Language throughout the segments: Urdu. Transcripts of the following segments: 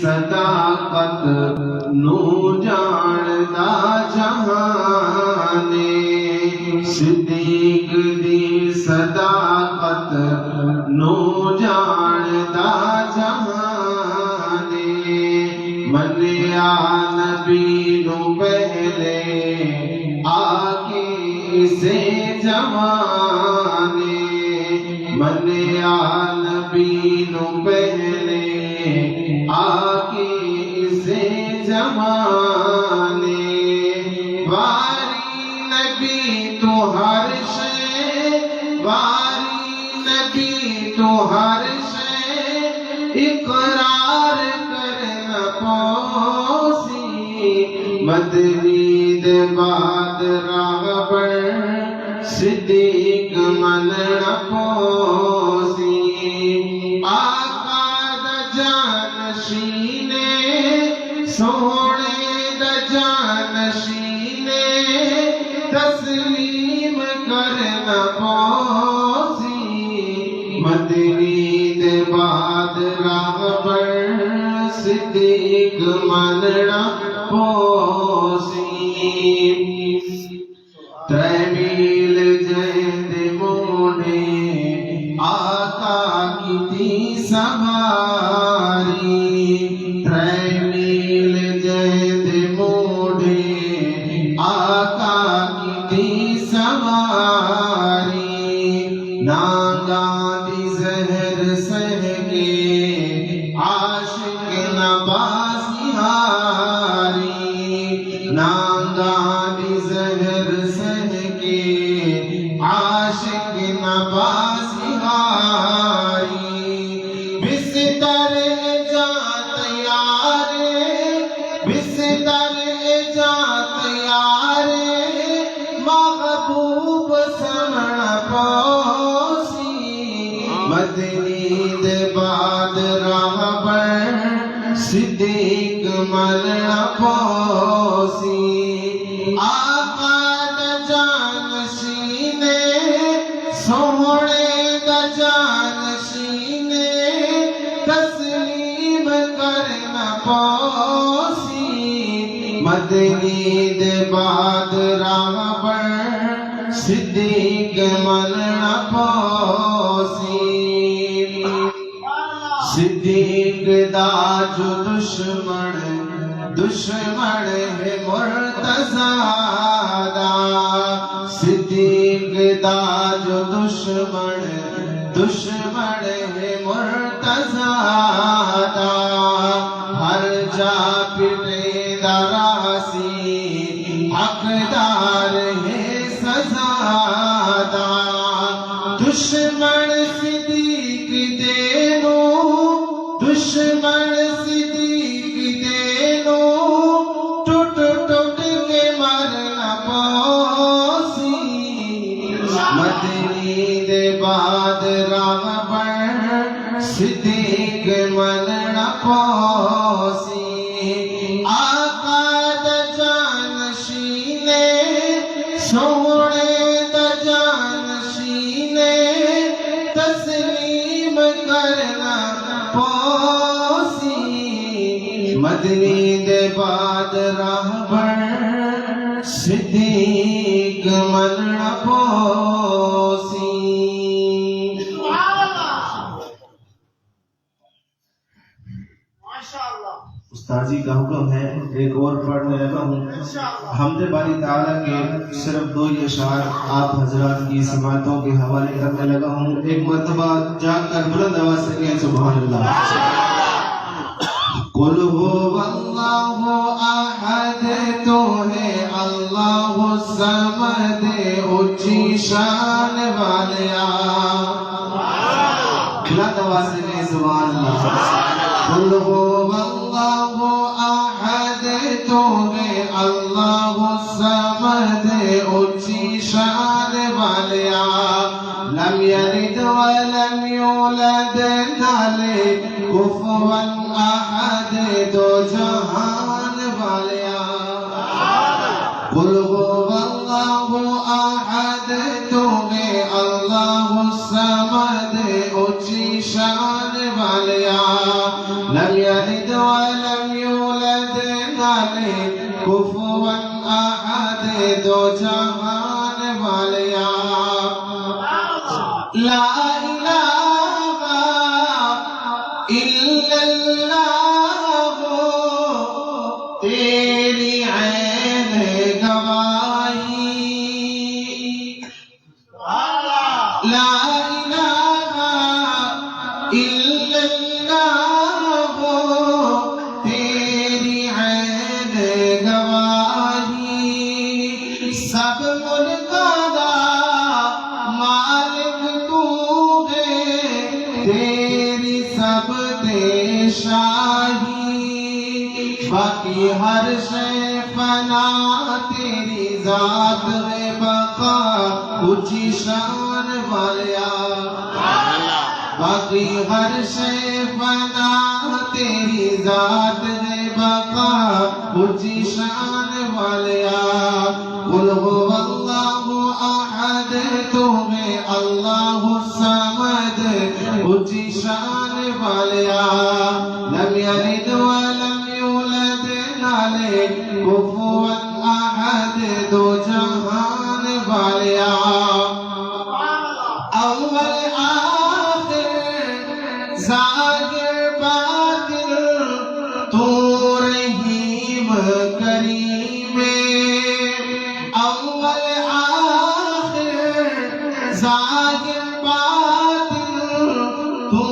صداقت نو جاندا جہانے صدیق دی صداقت نو جاندا جہانے منیا نبی نو پہلے آگے اسے جوانے منیا نبی نو پہلے آگے اسے جوانے واری نبی تو ہر شے واری نبی تو ہر شے اقرار کرنا پوسی مدنی دے بعد راغبر صدیق مننا پوسی آقا دا جانشینے سونے دا جانشینے تسلیم کرنا پوسی مدنی دے بعد راغبر صدیق مننا پوسی ترے میل جیند موڑے آقا کی تھی سواری ترے میل جیند موڑے آقا کی تھی سواری ناگاں دی زہر سہ کے عاشق نباسی ہاری ناگاں دی زہر سہ کے عاشق نباسی ہاری بستر جات یارے بستر جات یارے محبوب سمن پوسی مدنی دے بعد راہبر صدیق مننا پوسی آقا دا جانشینے سونے دا جانشینے تسلیم کرنا پوسی مدنی دے بعد راہبر صدیق مننا پوسی صدیق دا جو دشمن ہے مرتضیٰ دا صدیق دا جو دشمن ہے مرتضیٰ دا ہر جا پٹے دا راسی حقدار ہے سزا دا دشمن صدیق دینو دشمن صدیق دینو ٹوٹ ٹوٹ کے مرنا پوسی مدنی دے بعد راغبر صدیق مننا پوسی آقا دا جانشینے سونے دا جانشینے تسلیم کرنا پوسی مدنی دے بعد راہبر صدیق مننا پوسی استاذی کا حکم ہے ایک اور پڑھنے لگا ہوں حمد باری تعالیٰ کے صرف 2 اشعار آپ حضرات کی سماعتوں کے حوالے کرنے لگا ہوں ایک مرتبہ جا کر بلند آواز سے کہیں سبحان اللہ قل هو اللہ احد تو ہے اللہ الصمد اونچی شان والیا بلند آواز سے کہیں سبحان اللہ قل هو اللہ احد تو ہے اللہ الصمد اونچی شان والیا لم یلد ولم یولد نالے کفوا احد دو جہان والیا قل هو اللہ احد تو ہے اللہ الصمد اونچی شان والیا لم یلد يلد ولم يولد كفوا أحد دو جہان والیا لا الہ الا اللہ تیری عین گواہی لا الہ الا اللہ تیری عین گواہی سب ملک دا مالک تو ہے تیری سب دے شاہی باقی ہر شے فنا تیری ذات ہے بقا اونچی شان والیا باقی ہر شے فنا تیری ذات ہے بقا اونچی شان والیا قل هو اللہ احد تمہیں اللہ الصمد اونچی شان والیا لم یلد ولم یولد نالے کفوا احد دو جہان والیا اول ظاہر باطن تو رحیم کریم اول آخر ظاہر باطن تو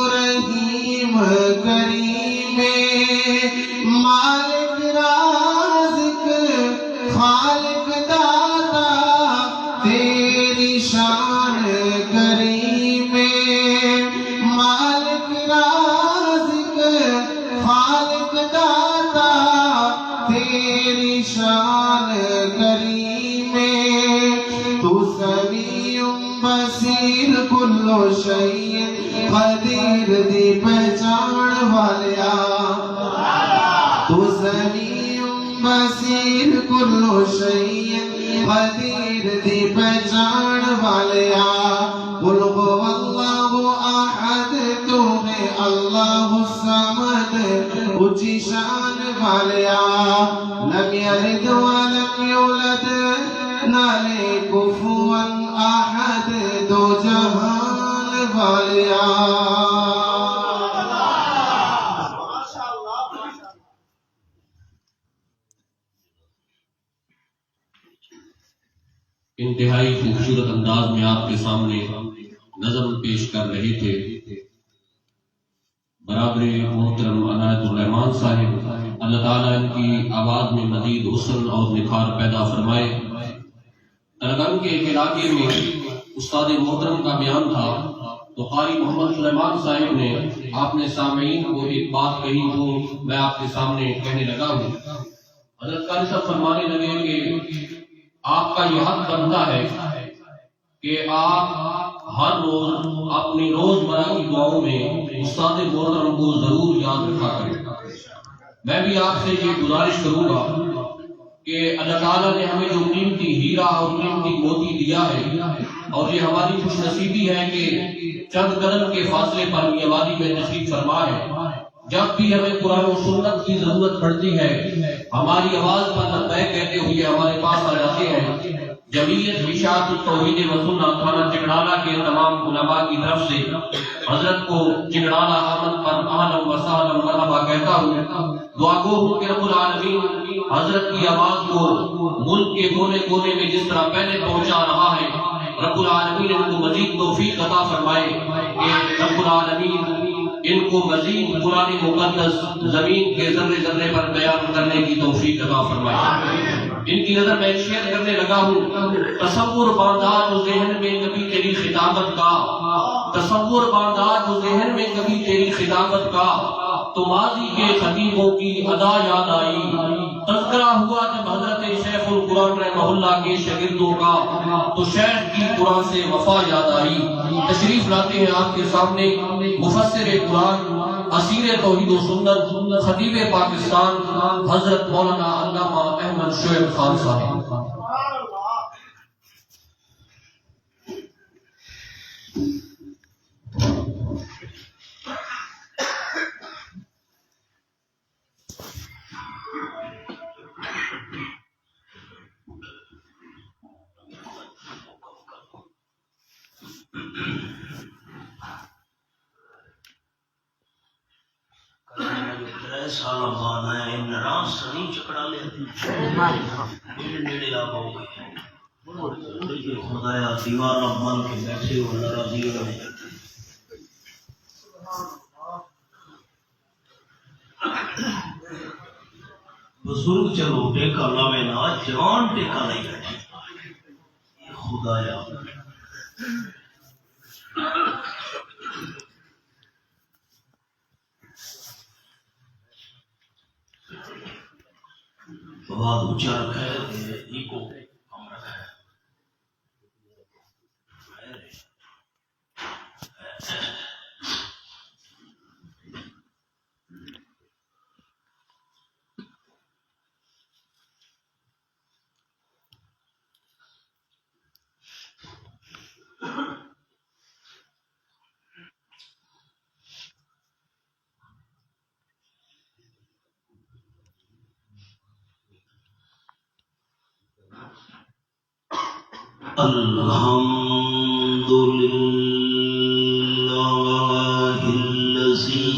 رحیم کریم مالک رازق خالق داتا تیری شان کریم مالک رازق خالق داتا تیری شان کریم تو سمیع بصیر کل شیء قدیر دی پہچان والیا تو سمیع بصیر کل شیء قدیر دی پہچان والیا قل هو اللہ احد تمہیں اللہ الصمد اونچی شان والیا لم یلد ولم یولد نالے کفوا احد دو جہان والیا انتہائی خوبصورت انداز میں آپ کے سامنے نظم پیش کر رہے تھے برابر محترم عنایت الرحمان صاحب اللہ تعالیٰ ان کی آواز میں مزید حسن اور نکھار پیدا فرمائے ترگم کے ایک علاقے میں استاد محترم کا بیان تھا تو قاری محمد سلیمان صاحب نے آپ نے سامعین کو ایک بات کہی جو میں آپ کے سامنے کہنے لگا ہوں حضرت قاری صاحب فرمانے لگے کہ آپ کا یہ حق بنتا ہے کہ آپ ہر روز اپنی روزمرہ کی دعاؤں میں استاد محترم کو ضرور یاد رکھا کریں میں بھی آپ سے یہ گزارش کروں گا کہ اللہ تعالیٰ نے ہمیں جو قیمتی ہیرا اور قیمتی موتی دیا ہے اور یہ ہماری خوش نصیبی ہے کہ چند قدم کے فاصلے پر یہ وادی میں تشریف فرما ہے جب بھی ہمیں قرآن و سنت کی ضرورت پڑتی ہے ہماری آواز پر لبیک کہتے ہوئے ہمارے پاس آ جاتے ہیں جمعیت اشاعت التوحید و سنت تھانہ چنگڑالہ کے تمام علماء کی طرف سے حضرت کو چنگڑالہ آمد پر اہلا و سہلا مرحبا کہتا ہوں دعا گو ہوں کہ رب العالمین حضرت کی آواز کو ملک کے کونے کونے میں جس طرح پہلے پہنچا رہا ہے رب العالمین ان کو مزید توفیق عطا فرمائے کہ رب العالمین ان کو مزید قرآن مقدس زمین کے ذرے ذرے پر بیان کرنے کی توفیق عطا فرمائے ان کی نظر میں شیئر کرنے لگا ہوں تصور باندار و ذہن میں کبھی تیری خطابت کا تصور باندار و ذہن میں کبھی تیری خطابت کا تو ماضی کے خطیبوں کی ادا یاد آئی تذکرہ ہوا جب حضرت شیخ القرآن رحمہ اللہ کے شاگردوں کا تو شیخ کی قرآن سے وفا یاد آئی تشریف لاتے ہیں آپ کے سامنے مفسر قرآن اسیر توحید و سنت خطیب پاکستان حضرت مولانا علامہ احمد شعیب خان صاحب سال بعد ہے ناراض سنی چکڑا لے نیڑے آ پاؤ گے خدایا دیوار بن کے بیٹھے ہو ناراضی ہو بزرگ چلو ٹیکا لاوے نا جوان ٹیکا نہیں بیٹھے خدایا بات اونچا رکھا ہے ایکو کم رکھا ہے الحمد لله الذي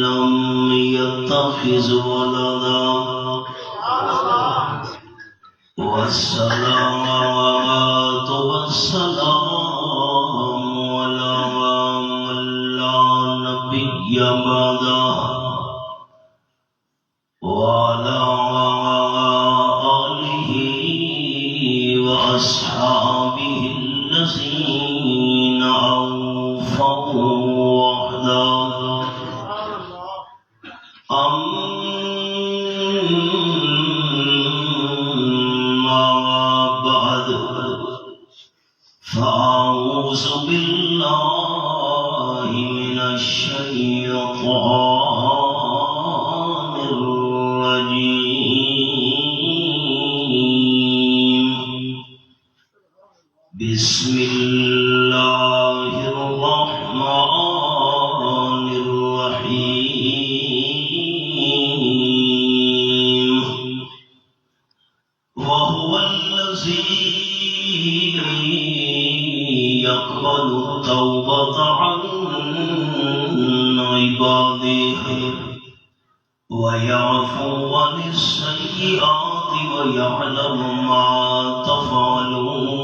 لم يتخذ ولدا والصلاة والسلام على من لا نبي بعده وعلى أصحابه الذين أوفوا وحده أما بعد فأعوذ بالله من الشيطان الرجيم بسم الله الرحمن الرحيم وهو الذي يقبل التوبة عن عباده ويعفو عن السيئات ويعلم ما تفعلون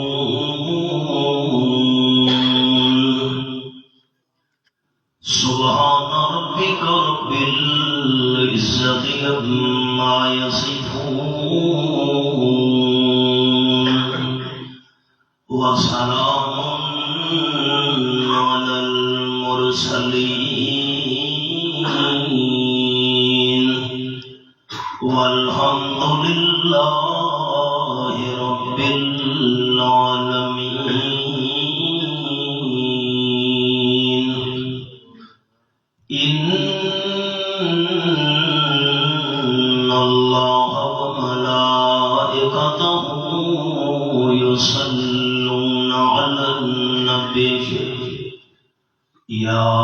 سبحان ربك رب العزة عما يصفون وسلام على المرسلين والحمد لله رب العالمين إن الله وملائكته يصلون على النبي يا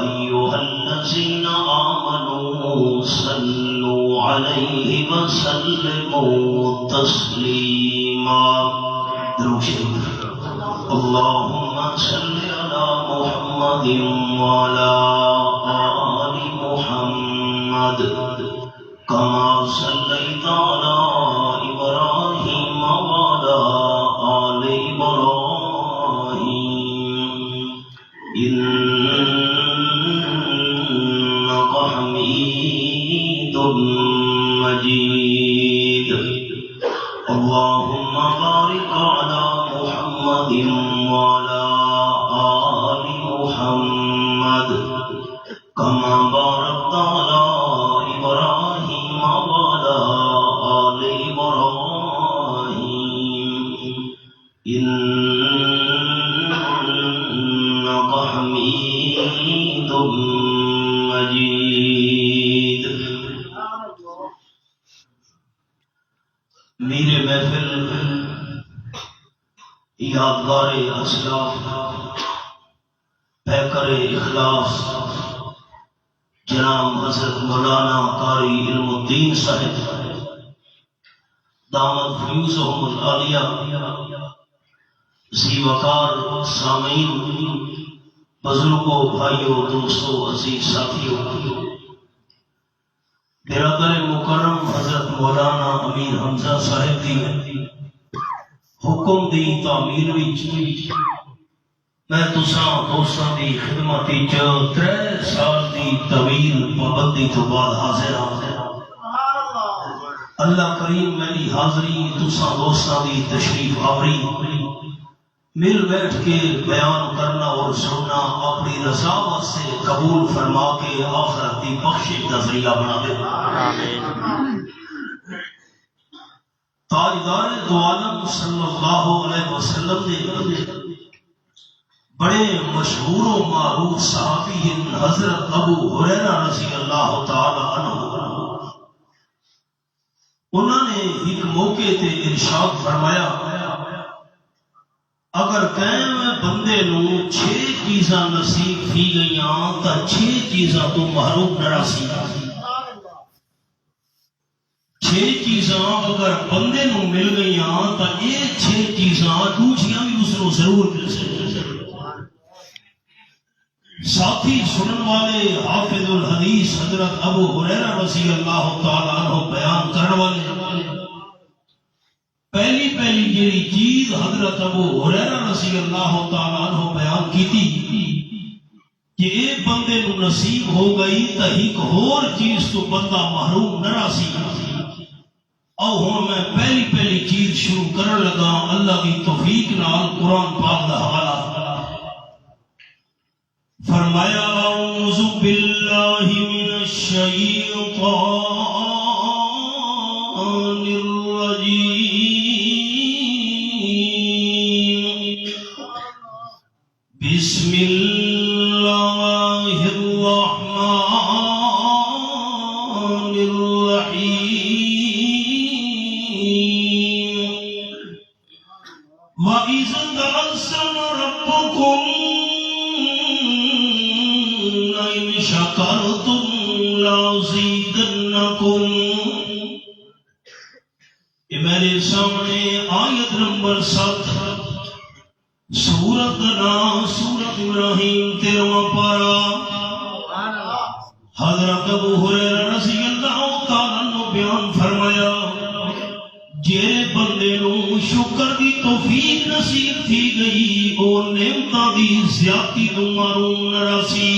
أيها الذين آمنوا صلوا عليه وسلموا تسليما اللهم صل على محمد وعلى آل محمد كما صليت على إبراهيم وعلى آل إبراهيم إنك حميد مجيد اللهم بارك على محمد وعلى آل محمد كما باركت على إبراهيم وعلى آل إبراهيم إنك حميد مجيد میرے محفل یادگار اسلاف پیکر اخلاص جناب حضرت مولانا قاری علم الدین صاحب دامت فیوزہم العالیہ، ذی وقار سامعین، بزرگوں، بھائیوں، دوستوں، عزیز ساتھیوں، برادر مکرم حضرت مولانا امیر حمزہ صاحب دی حکم دی تعمیر وچ میں تساں دوستاں دی خدمت وچ 3 سال دی طویل پابندی تو بعد حاضر ہاں۔ اللہ کریم میری حاضری تساں دوستاں دی تشریف آوری مل بیٹھ کے بیان کرنا اور سننا اپنی رضا واسطے قبول فرما کے آخرت کی بخشش کا ذریعہ بنا دے۔ تاجدار دو عالم صلی اللہ علیہ وسلم نے بڑے مشہور و معروف صحابی ہیں حضرت ابو ہریرہ رضی اللہ تعالی عنہ، انہوں نے ایک موقع تے ارشاد فرمایا اگر قائم بندے نو 6 چیزاں نصیب تھی گئیاں تا 6 چیزاں تو محروم نہ رسی۔ 6 چیزاں اگر بندے نو مل گئیاں تا یہ 6 چیزاں دوسریاں بھی اس نو ضرور مل سکتی۔ ساتھی سنن والے حافظ الحدیث حضرت ابو ہریرہ رضی اللہ تعالیٰ عنہ بیان کرنے والے پہلی جیڑی چیز حضرت ابو ہریرہ رضی اللہ تعالیٰ عنہ بیان کی تھی کہ ایک بندے نو نصیب ہو گئی تا ایک اور چیز تو بندہ محروم نہ راسی۔ او ہوں میں پہلی چیز شروع کرن لگا اللہ کی توفیق نال قرآن پاک دا حوالہ فرمایا اعوذ باللہ من الشیطان الرجیم بسم اللہ الرحمن الرحیم وَإِذْ تَعَذَّنَ رَبُّكُمْ لَئِنْ شَكَرْتُمْ لَأَزِيدَنَّكُمْ۔ یہ میرے سامنے آیت نمبر 7 سورت نام سورت ابراہیم 13واں پارہ حضرت ابو ہریرہ رضی اللہ تعالیٰ عنہ بیان فرمایا جیرے بندے نو شکر دی توفیق نصیب تھی گئی او نعمتاں دی زیادتی تو محروم نہ رسی۔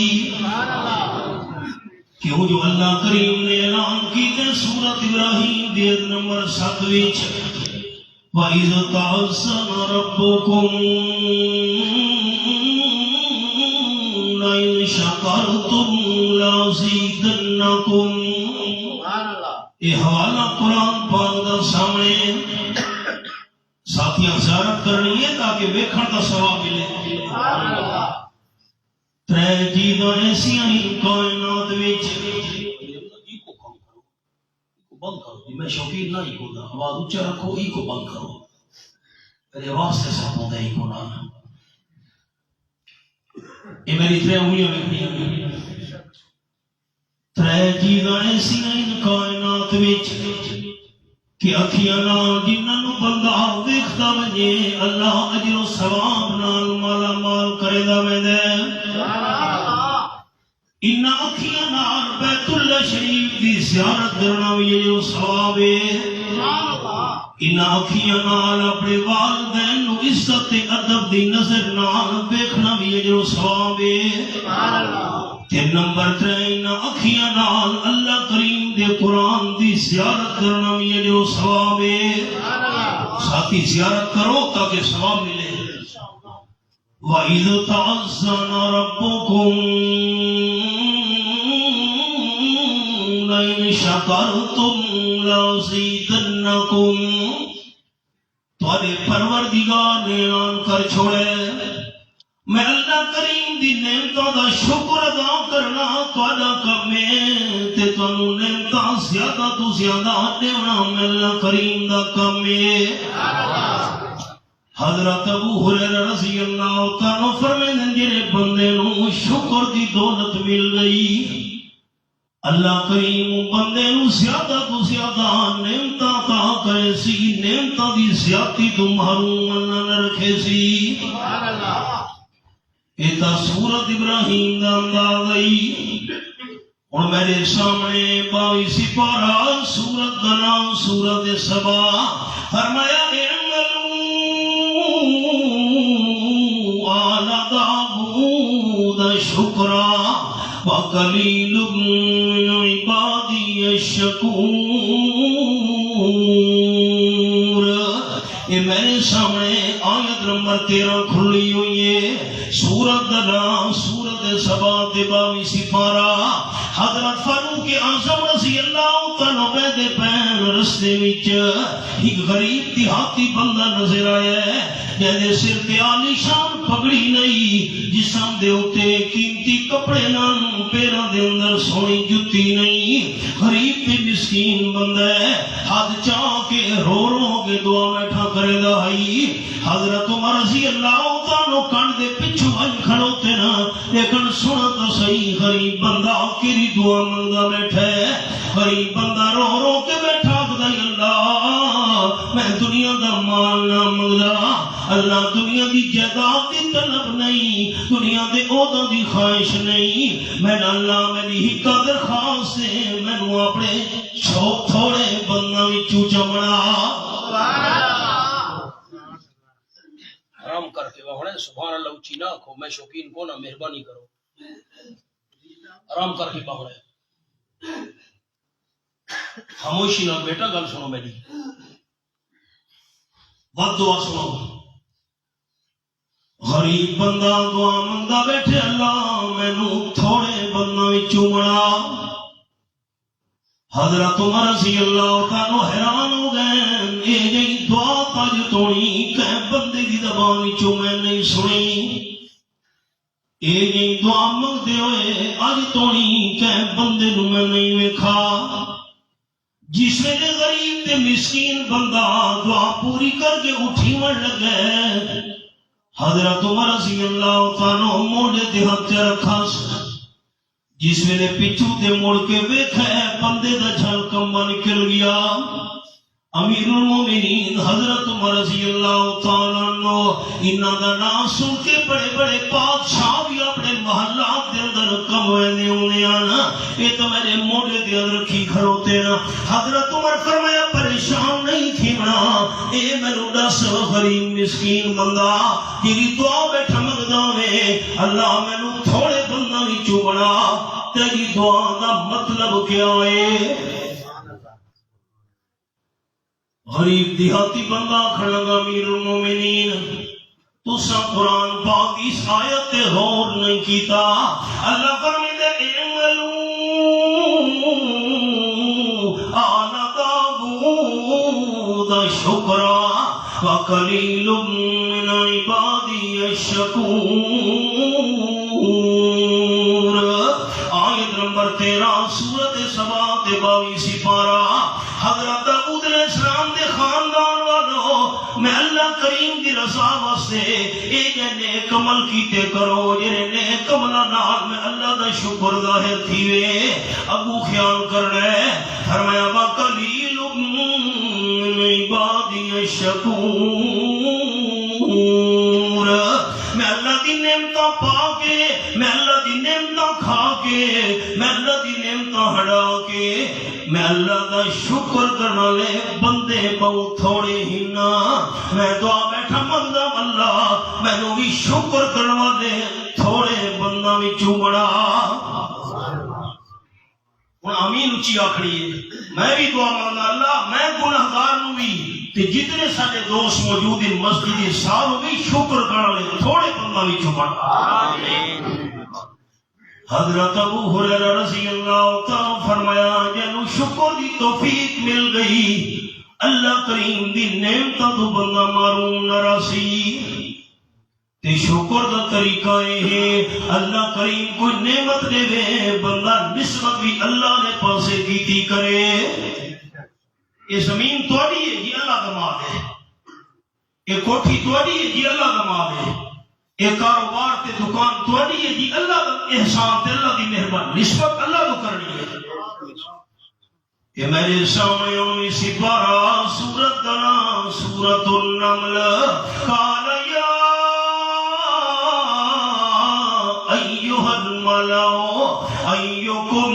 کیوں جو اللہ کریم نے اعلان کیتے سورت ابراہیم دی آیت نمبر 7 وچ وَإِذْ تَعَذَّنَ رَبُّكُمْ لَئِنْ شَكَرْتُمْ لَأَزِيدَنَّكُمْ۔ یہ حوالہ قرآن پاک دا سامنے ساتھیاں زیارت کرنی ہے تاکہ ویکھن دا ثواب ملے۔ 3 چیزاں ایسیاں ہی کائنات وچ بند کرو، میں شوقین نہ ہی ہوتا آواز اونچا رکھو، ای کو بند کرو میرے واسطے سب ہوتا ہی کو نہ۔ یہ میری 3 انگلیاں میں 3 چیزاں ایسیاں ان کائنات وچ کہ اکھیاں نال جنہاں نو بندہ ویکھدا وجے اللہ اجر و ثواب نال مالا مال کرے دا ویندا انہاں اکھیاں نال بیت اللہ شریف دی زیارت کرنا بھی اجر و ثواب ہے۔ انہاں اکھیاں نال اپنے والدین نو عزت تے ادب دی نظر نال ویکھنا بھی اجر و ثواب ہے۔ تے نمبر 3 انہاں اکھیاں نال اللہ کریم دے قرآن دی زیارت کرنا بھی اجر و ثواب ہے۔ ساتھی زیارت کرو تاکہ ثواب ملے۔ وَإِذْ تَعَذَّنَ رَبُّكُمْ لَئِنْ شَكَرْتُمْ لَأَزِيدَنَّكُمْ۔ تمہارے پروردگار نے اعلان کر چھوڑے میں اللہ کریم دی نعمتوں دا شکر ادا کرنا تہاڈا کم ہے تے تانوں نعمتاں زیادہ تو زیادہ دینا میں اللہ کریم دا کم ہے۔ حضرت ابو ہریرہ رضی اللہ تعالیٰ فرمائیں جڑے بندے نو شکر دی دولت مل گئی اللہ کریم بندے نو زیادہ تو زیادہ نعمتاں عطا کرے سی، نعمتاں دی زیادتی تو محروم نہ رکھے سی۔ سبحان اللہ۔ یہ تا سورت ابراہیم دا انداز آئی۔ اور میرے سامنے 22 سپارہ سورت کا نام سورت سبا، فرمایا اعملوا آل داؤد شکرا وقلیل من عبادی الشکور۔ یہ میرے سامنے آیت نمبر 13 کھلی ہوئی ہے، سورت کا نام سورت سبا 22 سپارہ۔ حضرت فاروق اعظم رضی اللہ تعالیٰ دے پین رستے وچ ایک غریب دیہاتی بندہ نظر آیا ہے، جہدے سر تے عالی شان پگڑی نہیں، جسم دے اوتے قیمتی کپڑے نال، پیراں دے اندر سونی جُتی نہیں، غریب تے مسکین بندہ ہے، ہاتھ چاہ کے رو رو کے دعا بیٹھا کرے دا ہے۔ حضرت عمر رضی اللہ تعالیٰ کنڈ دے پچھو بن کھڑوتے نا، لیکن سنا تو صحیح غریب بندہ کیری دعا منگا بیٹھا ہے۔ غریب بندہ رو رو کے بیٹھا خدای اللہ میں دنیا دا مال نہ منگدا، اللہ دنیا دی جائیداد دی طلب نہیں، دنیا دے عہدہ دی خواہش نہیں، میں اللہ میری ہی درخواست ہے، مینوں اپنے تھوڑے بنداں وچوں چمڑا حرام کر کے وہنے سبحان اللہ اچھی نہ کھو، میں شوقین کو نہ مہربانی کرو، آرام کر کے پاوڑے خاموشی نہ بیٹا گل سنو میری، بد دعا سنو۔ غریب بندہ دعا منگدا بیٹھے اللہ مینوں تھوڑے بنداں وچوں بنا۔ حضرت عمر رضی اللہ تعالیٰ حیران ہو گئے، یہ جی دعا تج تونی کہ بندے کی زبان وچوں میں نہیں سنی، یہ جی دعا منگدے ہوئے اج تونی کہ بندے نو میں نہیں ویکھا۔ جس ویلے غریب تے مسکین بندہ دعا پوری کر کے اٹھیون لگے، حضرت عمر رضی اللہ تعالیٰ موڈے تے ہاتھ رکھا، جس ویلے پچھو تے مڑ کے ویکھے بندے دا جھلکمبا نکل گیا۔ امیر المومنین حضرت عمر رضی اللہ تعالیٰ عنہ انہاں دا نام سن کے بڑے بڑے بادشاہ بھی اپنے محلات دے اندر کموے دے ہونے آنا، یہ تو میرے موڑے دے اندر رکھی کھڑوتے نا۔ حضرت عمر فرمایا پریشان نہیں تھینا، اے میرو دس غریب مسکین بندہ جیری دعا بیٹھا مگدا میں اللہ مینوں تھوڑے بندہ وچوں بنا، تیری دعا دا مطلب کیا ہے؟ غریب دیہاتی بندہ کھڑا گا امیر المومنین تسا قرآن پاک اس آیت غور نہیں کیتا۔ اللہ فرمائے اعملوا آل داؤد شکرا وقلیل من عبادی الشکور۔ آیت نمبر 13 سورت سبا 22 سپارہ۔ حضرت داؤد علیہ السلام دے خاندان والوں میں اللہ کریم دی رضا واسطے اے جے نیک عمل کیتے کرو، جے نیک عملاں نال میں اللہ دا شکر ظاہر تھیوے۔ ابو خیال کرنا ہے، فرمایا وقلیل من عبادی الشکور، میں اللہ دی نعمتاں پا کے، میں اللہ دی نعمتاں کھا کے، میں اللہ دی نعمتاں ہڑا کے، میں اللہ دا شکر کرنا لے بندے بہت تھوڑے ہی نا۔ میں دعا بیٹھا منگدا اللہ مینوں بھی شکر کرنا دے تھوڑے بندہ وچوں بڑا۔ ہن آمین اچھی آکھڑی ہے، میں بھی دعا منگدا اللہ میں گنہگار نوں بھی تے جتنے سارے دوست موجود ہیں مسجد ساروں بھی شکر کرنا لے تھوڑے بندہ وچوں بڑا۔ آمین۔ حضرت ابو ہریرہ رضی اللہ تعالیٰ فرمایا جنوں شکر دی توفیق مل گئی اللہ کریم دی نعمتاں تو بندہ معروم نہ رسی۔ تے شکر دا طریقہ ہے اللہ کریم کوئی نعمت دے وے بندہ نسبت بھی اللہ نے پاسے کیتی کرے۔ یہ زمین تواڈی ہے جی اللہ دا مال ہے، یہ کوٹھی تواڈی ہے جی اللہ دا مال ہے، یہ کاروبار تے دکان تواڈی ہے جی اللہ دا احسان تے اللہ دی مہربانی، نسبت اللہ کو کرنی ہے۔ کہ میرے سامنے ہونی سپارہ سورت دنا سورت النمل قال یا ایوہ الملو ایوکم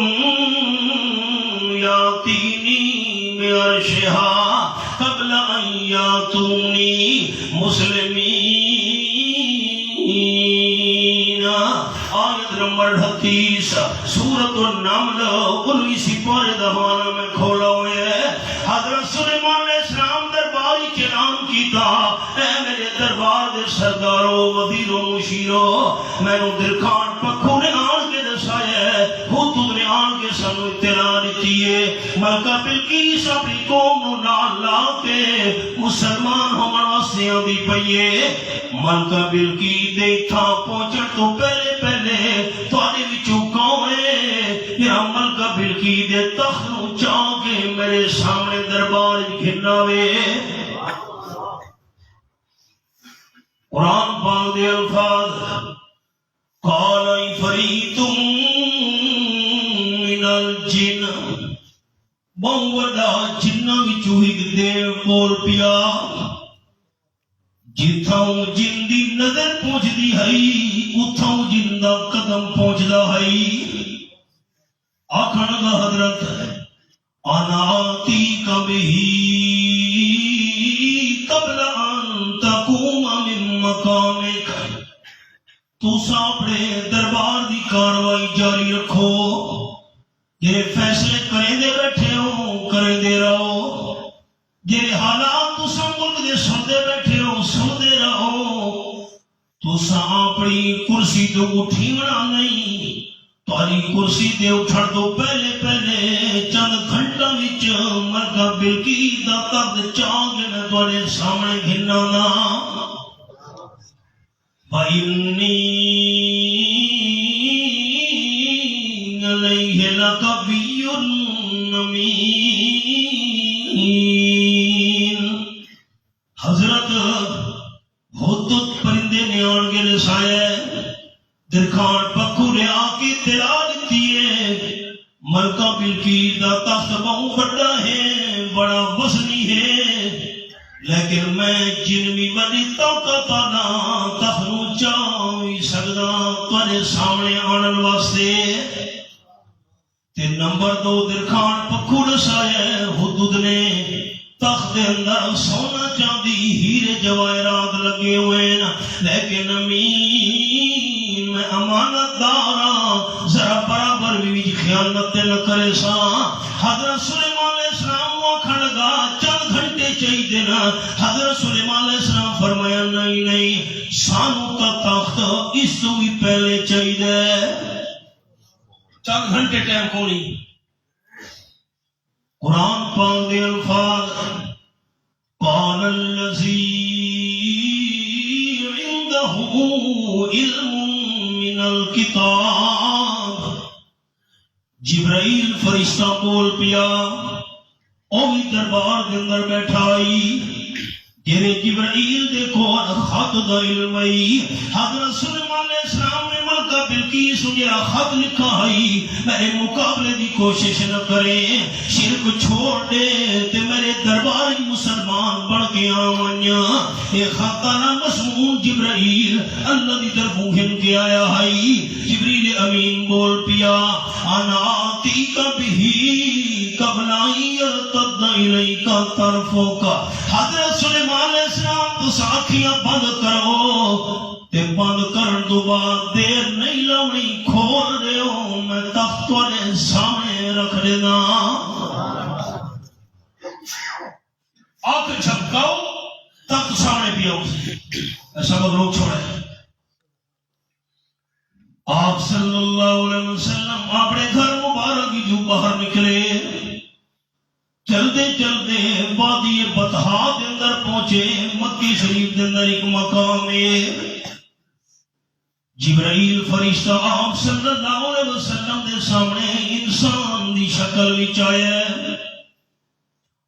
یاتینی بعرشہا قبل ان یاتونی مسلمین آیت نمبر 38 سورت النمل 19 پارے دہوانا میں کھولا ہوئے ہے حضرت سلیمان علیہ السلام درباری چنان کیتا اے میرے دربار دے سردارو وزیرو مشیرو میں نو درکان پکھو نے آن کے دسایا ہے خود نے آن کے سنو اطلاع دیتی ہے ملکہ بلقیس اپنی قوم نو نال لا کے مسلمان ہومن واسطے دی پئیے ملکہ بلقیس دے تھا پہنچن تو پہلے تواڈے وچوں کون ہے میرا ملکہ بلقیس دے تخت نو چاہ کے میرے سامنے دربار گھناوے قرآن پاک دے الفاظ قال عفریت من الجن بہت وڈا جناں وچوں ایک دیو بول پیا جتھاں جن دی نظر پہنچ دی ہئی اتھاں جن دا قدم پہنچ دا ہئی آکھن دا حضرت اناتی کبھی قبل ان تقوم من مقامک تو اپنے دربار دی کاروائی جاری رکھو یہ فیصلے کریں دے بیٹھے ہو کریں دے رہو یہ حالات تو ملک دے سندے بیٹھے ہو سندے رہو تو اپنی کرسی تو اٹھیونا نہیں تاری کرسی دے اٹھڑ دو پہلے چند گھنٹہ وچ ملکہ بلقیس دا تخت چاہ کے میں تواڈے سامنے گھنانا فَإِنِّي عَلَيْهِ لَقَوِيٌّ أَمِينٌ حضرت ہدہد پرندے نے آن کے رسایا درخان پکھو نے آ کے اطلاع دیتی ہے ملکہ بلقیس دا تخت بہت بڑا ہے بڑا وزنی ہے لیکن میں جن بھی بڑی طاقت والا تخت نو چاہی سکدا تواڈے سامنے آنن واسطے تے نمبر 2 درخان پکھو رسایا ہدہد نے تخت دے اندر سونا چاندی ہیرے جواہرات لگے ہوئے لیکن امین میں امانت دارا ذرا برابر بھی خیانت نہ کرے سا حضرت سلیمان علیہ السلام آکھن لگا چند گھنٹے چاہیے دینا حضرت سلیمان علیہ السلام فرمایا نہیں سانو کا تخت اس تو بھی پہلے چاہیے چند گھنٹے ٹائم کونی قرآن پاک دے الفاظ قال الذی عنده علم من الکتاب جبرائیل فرشتہ بول پیا او بھی دربار کے اندر بیٹھائی جنہیں جبرائیل دیکھو خط دا علم حضرت سلیمان علیہ السلام نے ملکہ بلقیس جڑا خط لکھا ہے میرے مقابلے دی کوشش نہ کرے شرک چھوڑ دے تے میرے دربار مسلمان بن کے آون یہ خط نہ مسمون جبرائیل اللہ دی طرفوں ہن کے آیا ہے جبریل امین بول پیا انا آتیک بھی قبل ان یرتد الیک طرفک حضرت سلیمان علیہ السلام تو ساتھیاں بند کرو تے بند کرن تو بعد دیر نہیں لونی کھول رہے ہو میں تخت تواڈے سامنے رکھ دینا آنکھ جھپکاؤ تخت سامنے بھی آؤ ایسا بات لوگ چھوڑے آپ صلی اللہ علیہ وسلم اپنے گھر مبارک جو باہر نکلے چلتے چلتے وادی بطحا کے اندر پہنچے مکی شریف کے اندر ایک مقام ہے جبرائیل فرشتہ آپ صلی اللہ علیہ وسلم کے سامنے انسان دی شکل وچ آیا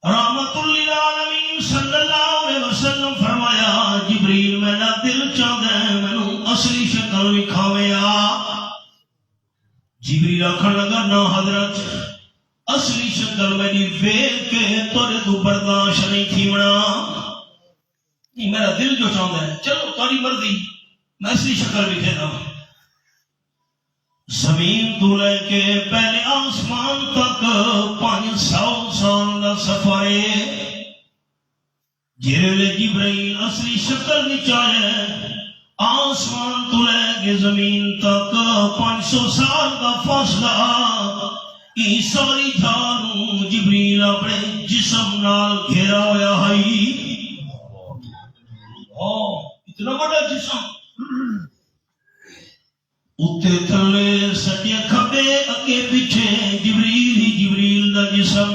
رحمت للعالمین صلی اللہ علیہ وسلم فرمایا جبریل میرا دل چاہتا ہے مینوں اصلی شکل وکھاوے جبریل آکھن لگا نہ حضرت اصلی شکل میری ویکھ کے تورے تو برداشت نہیں تھی بنا نہیں میرا دل جو چاہتا ہے چلو تاری مرضی میں اصلی شکل بھی کہتا ہوں زمین تو لے کے پہلے آسمان تک 500 سال دا سفر ہے جیرے جبرائیل اصلی شکل نچائے آسمان تو لے کے زمین تک 500 سال کا فاصلہ ای ساری جھانوں جبریل اپنے جسم نال گھیرا ہویا ہے اتنا بڑا جسم اتے تھلے سٹے کھبے اگے پیچھے جبریل ہی جبریل دا جسم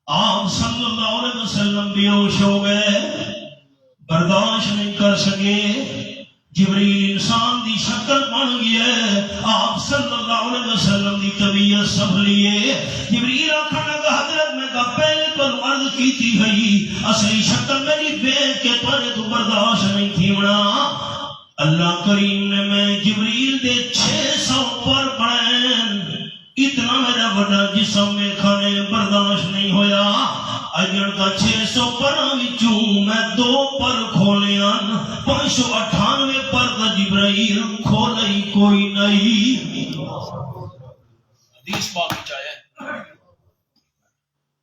آپ صلی اللہ علیہ وسلم بیہوش ہو گئے برداشت نہیں کر سکے جبریل انسان دی شکل بن گیا آپ صلی اللہ علیہ وسلم دی طبیعت سنبھلیے جبریل آخر لگا حضرت میں کہا پہلے پر عرض کی تھی گئی اصلی شکل میری دیکھ کے پڑے تو برداشت نہیں تھی بنا اللہ کریم نے میں جبریل دے 600 پر پڑھیں اتنا میرا بڑا جسم میں کھانے برداشت نہیں ہویا اجڑ کا 600 پر وچوں میں 2 پر کھولیاں 598 پر کا جبرائیل کھولئی کوئی نہیں حدیث پاک وچ آیا ہے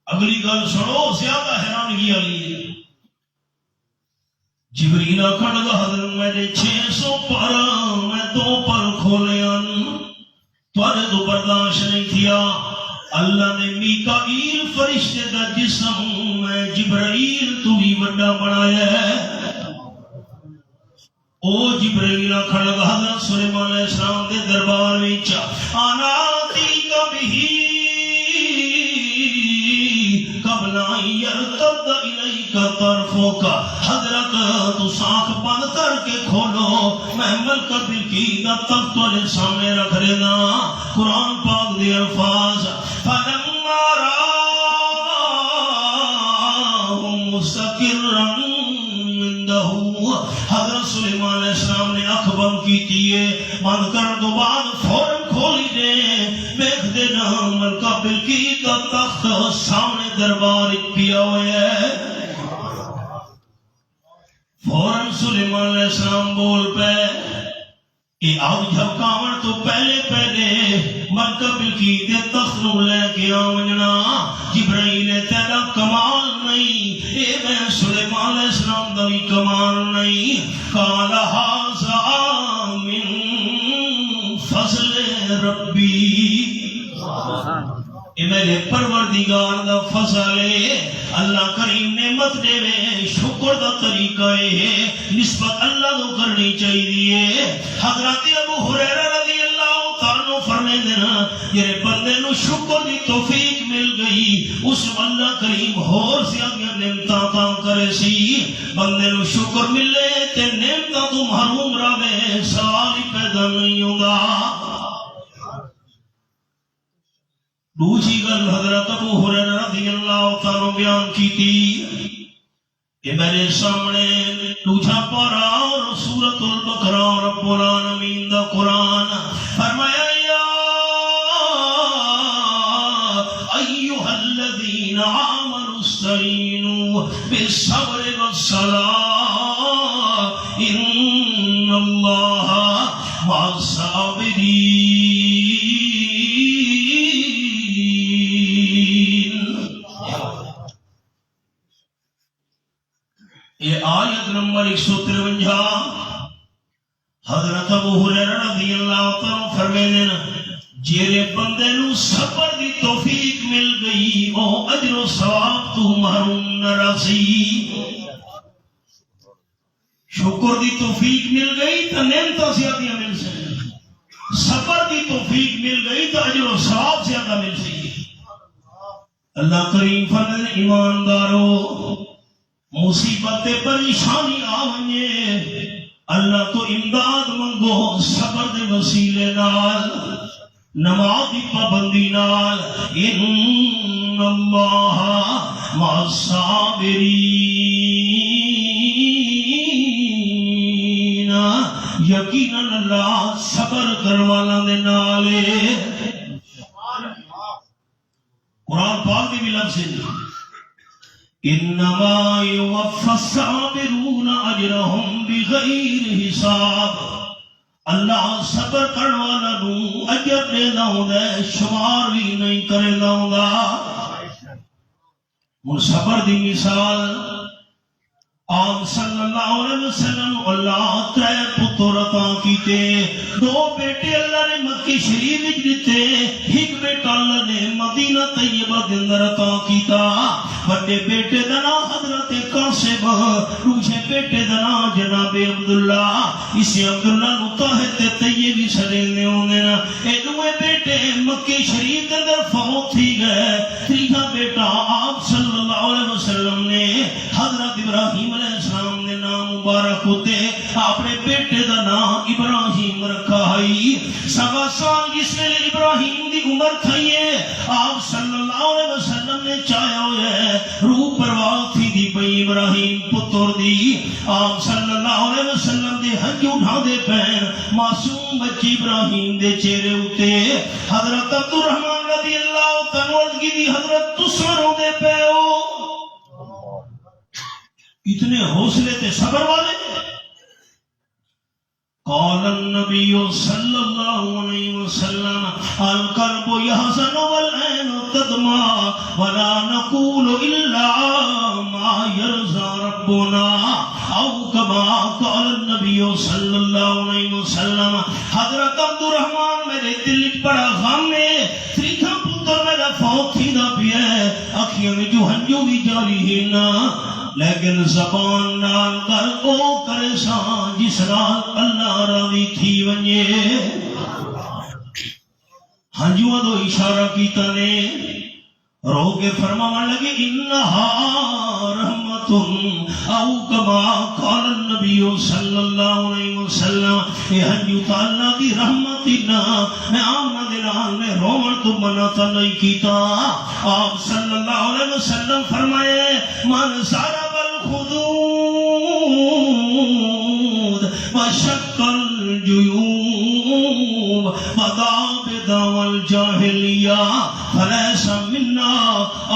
اگلی گل سنو زیادہ حیرانگی والی ہے جبریل آخر لگا حضرت میرے 600 پر میں 2 پر کھولیاں تھوڑے تو برداشت نہیں کیا اللہ نے میکائیل فرشتے کا جسم میں جبرائیل تو بھی بڑا بنایا ہے او جبرائیل آخر لگا حضرت سلیمان علیہ السلام کے دربار میں آنا تی کبھی قبل یرتد الیک طرفک حضرت تو ساکھ بند کر کے کھولو میں ملکہ بلقیس کا تخت تمہارے سامنے رکھ دینا قرآن پاک دے الفاظ فلما راہم مستقرا عنده حضرت سلیمان علیہ السلام نے اکھ بند کی تیئے بند کرنے تو بعد فوراً کھولی دے دیکھ دینا ملکہ بلقیس کا تخت سامنے دربار پیا ہوئے ہے فوراً سلیمان علیہ السلام بول پہ یہ آگ جھپکاون تو پہلے ملکہ بلقیس دے تخت نو لے کے آونجنا جبرائیل تیرا کمال نہیں اے میں سلیمان علیہ السلام دا بھی کمال نہیں قال ھذا من فضل ربی اے میرے پروردگار دا فضل ہے اللہ کریم نعمت دے میں شکر دا طریقہ ہے نسبت اللہ کو کرنی چاہیے حضرت ابو ہریرہ رضی اللہ تعالیٰ فرمائے دینا یہ بندے نو شکر دی توفیق مل گئی اس اللہ کریم اور زیادہ نعمتاں عطا کرے سی بندے نو شکر ملے تے نعمتاں تو محروم رہے سوال ہی پیدا نہیں ہوگا دوسری گل حضرت ابو ہریرہ رضی اللہ تعالیٰ بیان کی تھی کہ میرے سامنے دوسرا پارا اور سورۃ البقرہ رب العالمین دا قرآن فرمایا یا ایھا الذین آمنوا استعینوا بالصبر والصلاۃ ان اللہ مع الصابرین یہ آیت نمبر 153 حضرت ابو ہریرہ رضی اللہ تعالیٰ فرماتے ہیں جیرے بندے نو صبر دی توفیق مل گئی او اجر و ثواب تو محروم نہ رسی شکر دی توفیق مل گئی تو نعمتاں زیادہ مل سکیں صبر دی توفیق مل گئی تو اجر و ثواب زیادہ مل سکیں اللہ کریم فرماتے ہیں ایماندارو مصیبت پریشانی آوئے اللہ تو امداد منگو صبر دے وسیلے نال نماز دی پابندی نال ان اللہ مع الصابرین یقیناً اللہ صبر کروانا دے نالے لفظ انما یوفی الصابرون اجرهم بغیر حساب، اللہ صبر کرنے والا نو اجر دے ہوندا ہے، شمار بھی نہیں کرے ہوندا۔ ہن صبر دی مثال آپ صلی اللہ علیہ وسلم اللہ ترے پتر عطا کیتے، دو بیٹے اللہ نے مکی شریف وچ دتے، ایک بیٹا اللہ نے مدینہ طیبہ دے اندر عطا کیتا، بڑے بیٹے دا نام حضرت قاسم، دوسرے بیٹے دا نام جناب عبداللہ، اسے عبداللہ نو طاہر تے طیبی سڑیندے ہوندے نا۔ اے دوے بیٹے مکی شریف دے اندر فوت تھی گئے، تیسرا بیٹا آپ صلی اللہ علیہ وسلم نے حضرت ابراہیم علیہ السلام نے نام مبارک ہوتے اپنے بیٹے دا نام ابراہیم رکھا ہے۔ سوا سال جس میں ابراہیم دی عمر تھی ہے، آپ صلی اللہ علیہ وسلم نے چاہیا ہوئے روح پرواز تھی دی پئی ابراہیم پتر دی، آپ صلی اللہ علیہ وسلم دے حج اٹھا دے پین معصوم بچی ابراہیم دے چہرے ہوتے، حضرت عبدالرحمن رضی اللہ تنورد کی دی حضرت تسر ہو دے پے ہو، اتنے حوصلے تے صبر والے۔ قال النبی صلی اللہ علیہ وسلم القلب يحزن والعين تدمع ولا نقول الا ما يرضى ربنا، او كما قال النبی صلی اللہ علیہ وسلم حضرت عبدالرحمن میرے دل بڑا غم ہے، تیسرا پتر میرا فوت تھی دا پیا ہے، اکھیاں میں جو ہنجو بھی جاری ہے نا، لیکن زبان نال کر او کرے سان جس نال اللہ راضی تھی ونجے۔ ہنجو دو اشارہ کیتا نے رو کے فرماون لگے انہا رحمت او کما قال النبی صلی اللہ علیہ وسلم، اے ہنجو تعالیٰ دی رحمت نہ میں آمنہ دلال نے رومن تو منع تا نہیں کیتا۔ آپ صلی اللہ علیہ وسلم فرمائے من سارا بالخدود وشق الجیوب وضاب دعوى الجاہلیہ فلیس منا،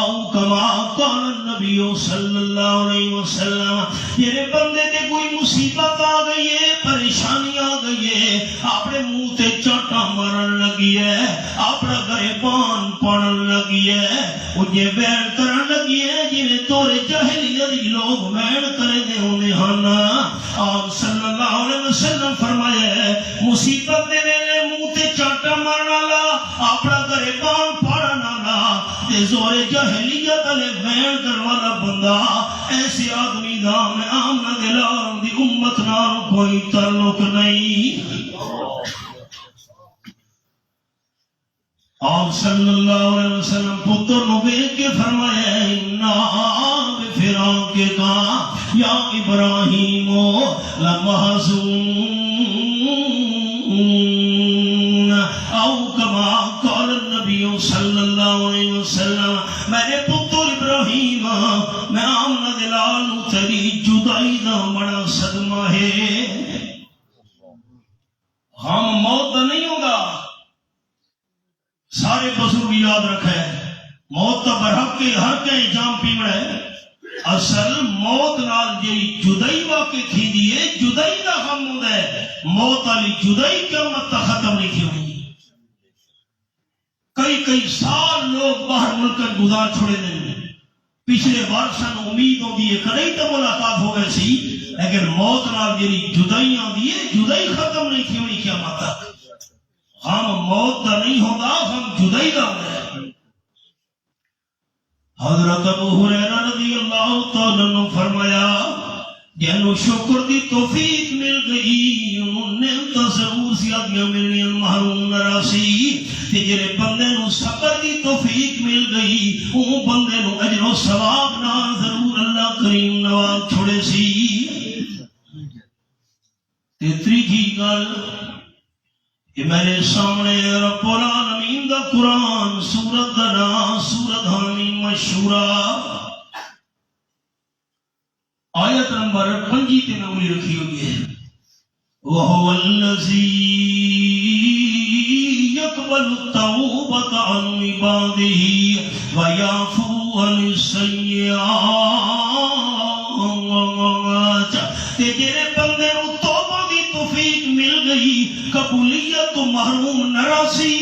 او کما قال النبی صلی اللہ علیہ وسلم، یہ بندے دے کوئی مصیبت آ گئی ہے، پریشانی آ گئی ہے، اپنے منہ تے چاٹا مارن لگی ہے، اپنا گریبان پڑن لگی ہے، انہیں بیان کرن لگی ہے جنہیں تورے جاہلیت لوگ بیان کرے دے ہونے ہانا۔ آپ صلی اللہ علیہ وسلم فرمایا ہے مصیبت دے ویلے منہ تے چاٹا مارنا لا، اپنا گریبان پڑنا لا، تے زور جاہلیت علیہ بیان کر والا بندہ ایسے آدمی دا میں آمنہ دلال دی امت نال کوئی تعلق نہیں۔ آپ صلی اللہ علیہ وسلم پتر نو دیکھ کے فرمایا انا بفراقک یا ابراہیم لمحزون، او کما قال النبی صلی اللہ علیہ وسلم، میرے پتر ابراہیم میں آمنہ دلال تیری جدائی دا بڑا صدمہ ہے۔ ہم موت نہیں ہوگا، سارے بزرگ یاد رکھے موت تو برحق کے ہر کہیں جام پیمڑ ہے، اصل موت نال جی جدائی واقع تھی دیئے جدائی دا غم ہوتا ہے، موت علی جدائی قیامت تا ختم نہیں تھی ہوئی۔ کئی سال لوگ باہر ملکن گزار چھوڑے دیں، پچھلے بارشاں امید ہوں دیئے کدئی تا ملاقات ہو گئے سی، لیکن موت نال جی جدائیاں دیئے جدائی ختم نہیں تھی ہوئی قیامت تک۔ ہم موت دا نہیں ہوگا، ہم جدائی دا ہوگا۔ حضرت ابو ہریرہ رضی اللہ تعالیٰ نے فرمایا جنہوں شکر دی توفیق مل گئی انہیں تو ضرور زیادیاں ملنی محروم نراسی، تیرے بندے نو صبر دی توفیق مل گئی اون بندے نو اجر و ثواب نہ ضرور اللہ کریم نواز چھوڑے سی۔ تیسری گل کہ میرے سامنے رب العالمین دا قرآن سورت دا نام سورت حامی مشہورہ آیت نمبر 5 تے نولی رکھی ہوئی ہے، وَهُوَ الَّذِي يَقْبَلُ التَّوْبَةَ عَنْ عِبَادِهِ وَيَعْفُو السیئات تے جڑے بندے نو توبہ دی توفیق مل گئی قبولیت تو محروم نہ رسی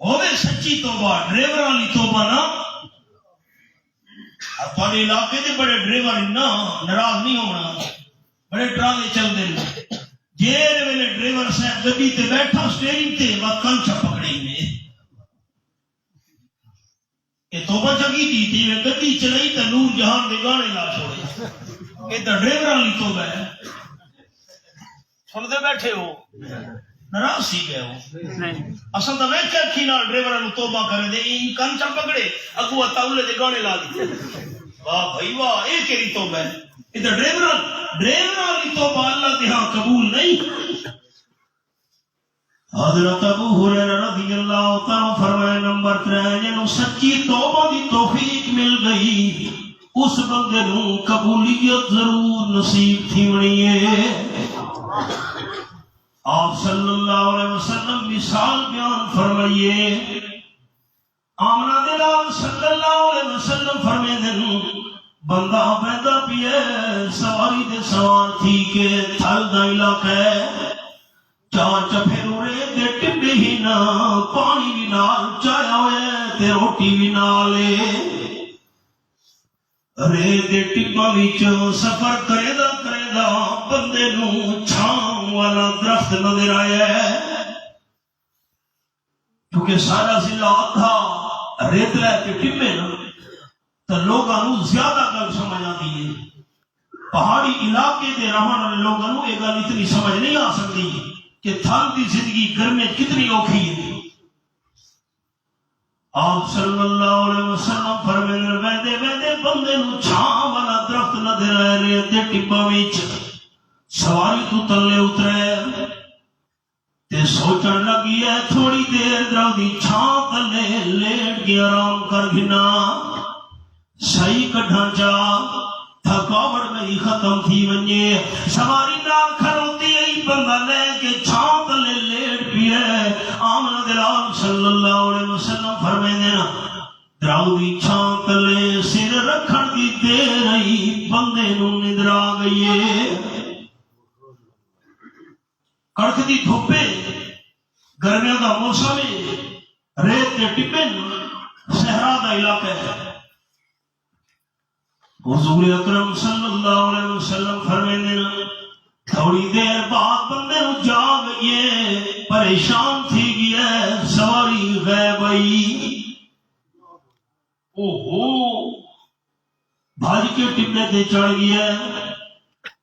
ہوے سچی توبہ ڈرائیور والی توبہ نا تھوڑے علاقے دے بڑے ڈرائیور نہ ناراض نہیں ہونا بڑے ٹرانے چلتے ہیں جیر ویلے ڈرائیور صاحب گڈی تے بیٹھا سٹیئرنگ تے بس کنچا پکڑی نے یہ توبہ چنگی تھی گڈی چلائی تے نور جہان دے گانے لا چھوڑے یہ تو ڈرائیور والی توبہ ہے سنتے بیٹھے ہو ناراض سی گئے ہو اصل تو میں چرخی نال ڈرائیور نو توبہ کرے دے این کنچا پکڑے اگو تاولے دے گانے لا دی واہ بھائی واہ یہ کیڑی توبہ ہے یہ تو ڈرائیور والی توبہ اللہ کے ہاں قبول نہیں حضرت ابو ہریرہ رضی اللہ تعالیٰ فرمائے نمبر 3 جنہوں سچی توبہ دی توفیق مل گئی اس بندے نوں قبولیت ضرور نصیب تھی ونی ہے آپ صلی اللہ علیہ وسلم مثال بیان فرمائیے آمنہ دلال صلی اللہ علیہ وسلم فرمائے دن بندہ پیدا پیے سواری دے سوار تھی کہ تھل دا علاقہ ہے چار چپھیرو ریت دے ٹبے ہی نہ پانی بھی نال چایا ہوئے تے روٹی بھی نالے ریت دے ٹبا وچ سفر کرے دا بندے نوں چھاؤں والا درخت نظر آیا ہے کیونکہ سارا ضلع تھا ریت لے کے ٹبے نہ تو لوگوں زیادہ گل سمجھ آتی ہے پہاڑی علاقے دے رہن والے لوگوں یہ گل اتنی سمجھ نہیں آ سکتی کہ تھان کی زندگی گرمی کتنی اوکھی ہے آپ صلی اللہ علیہ وسلم فرمائے ویندے ویندے بندے نو چھاں والا درخت نظر آئے ریت دے ٹبا وچ سواری تو تلے اترے تے سوچن لگی ہے تھوڑی دیر درخت دی چھاں تلے لیٹ کے آرام کر گھنا صحیح کٹھا جا تھکاوٹ میری ختم تھی ونجے سواری نال کھلوتی ای بندہ لے کے چھاں تلے لیٹ پیے آمنہ دلال صلی اللہ علیہ وسلم فرمائے دینا دراؤدی چھاں تلے سر رکھن دی دیر ای بندے نو ندر آ گئیے کڑک دی دھوپے گرمیوں دا موسم ریت کے ٹبے صحرا دا علاقہ ہے حضور اکرم صلی اللہ علیہ وسلم فرمائے تھوڑی دیر بعد بندے نو جاگ گئے پریشان تھی گیا سواری غیب آئی اوہو بھاج کے ٹبے تے چڑھ گیا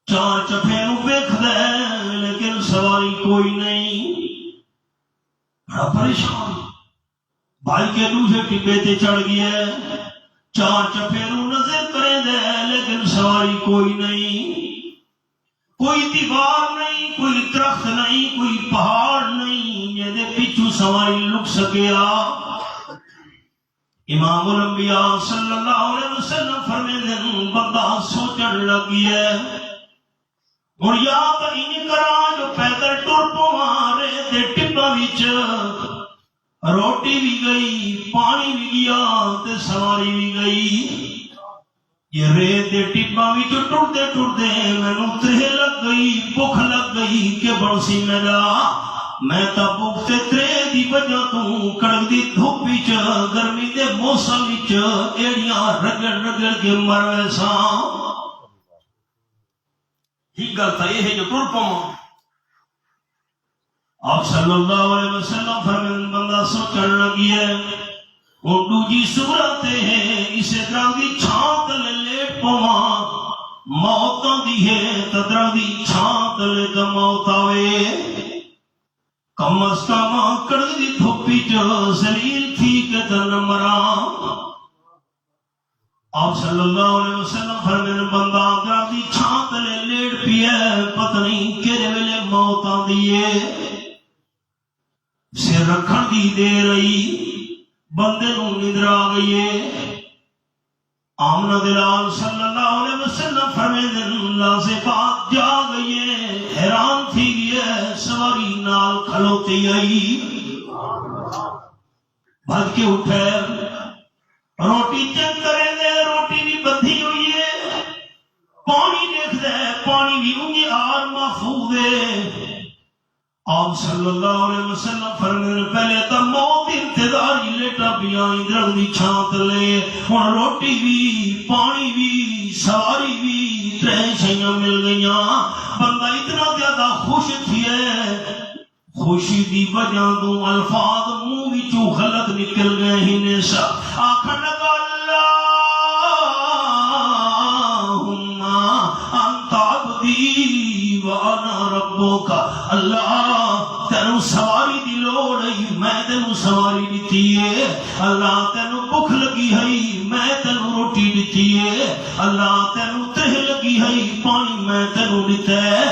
چار چپھیروں ویکھ دے لیکن سواری کوئی نہیں بڑا پریشان بھاج کے دوسرے ٹبے تے چڑھ گیا چار چپھیروں نظر کرے دے لیکن سواری کوئی نہیں کوئی دیوار نہیں کوئی درخت نہیں کوئی پہاڑ نہیں یہ دے پیچھو سواری لک سکیا امام الانبیاء صلی اللہ علیہ وسلم فرمائے بندہ سوچن لگی ہے اور یا تو انہیں کرا جو پیدل ٹر پوارے دے ٹبا وچ روٹی بھی گئی پانی بھی گیا تے سواری بھی گئی یہ ریت دے ٹبا وچ ٹردے ٹردے مینوں ترہ لگ گئی بھوک لگ گئی کہ بڑسی میرا میں تا بھوک تے ترہ دی وجہ تو کڑک دی دھوپ وچ گرمی دے موسم وچ ایڑیاں رگڑ رگڑ کے مر ویساں ہی گل تھا یہ ہے جو ٹر پاؤں آپ صلی اللہ علیہ وسلم فرمائے بندہ سوچن لگی ہے اور دوجی صورت ہے اسے درخت دی چھاں تلے لیٹ پواں موت دی ہے تے درخت دی چھاں تلے تے موت آوے کم از کم کڑک دی دھوپی چ ذلیل تھی کہ تن مراں آپ صلی اللہ علیہ وسلم فرمائے بندہ درخت دی چھاں تلے لیٹ پیے پتہ نہیں کیڑے ویلے موت آندی ہے سر رکھن دی دیر آئی بندے نو ندر آ گئی ہے آمنہ دلال صلی اللہ علیہ وسلم فرمائے اللہ سے بات جا گئی ہے حیران تھی گئی ہے سواری نال کھلوتی آئی بھج کے اٹھے روٹی چیک کریں دے روٹی بھی بدھی ہوئی ہے پانی دیکھ دے پانی بھی انجی آر محفوظ ہے آپ صلی اللہ علیہ وسلم فرمائے پہلے تو موت انتظار ہی لیٹا پیا درخت دی چھانت لے ہن روٹی بھی پانی بھی سواری بھی ترے شیاں مل گئیاں بندہ اتنا زیادہ خوش تھی ہے خوشی دی وجہ تو الفاظ منہ وچوں غلط نکل گئے ہی نے سب آکھن لگا اللہم انت عبدی وانا ربک اللہ تینو سواری دی لوڑ ہے میں تینو سواری دیتی ہے اللہ تینو بھوک لگی ہے میں تینو روٹی دیتی ہے اللہ تینو تہ لگی ہے پانی میں تینو دیتا ہے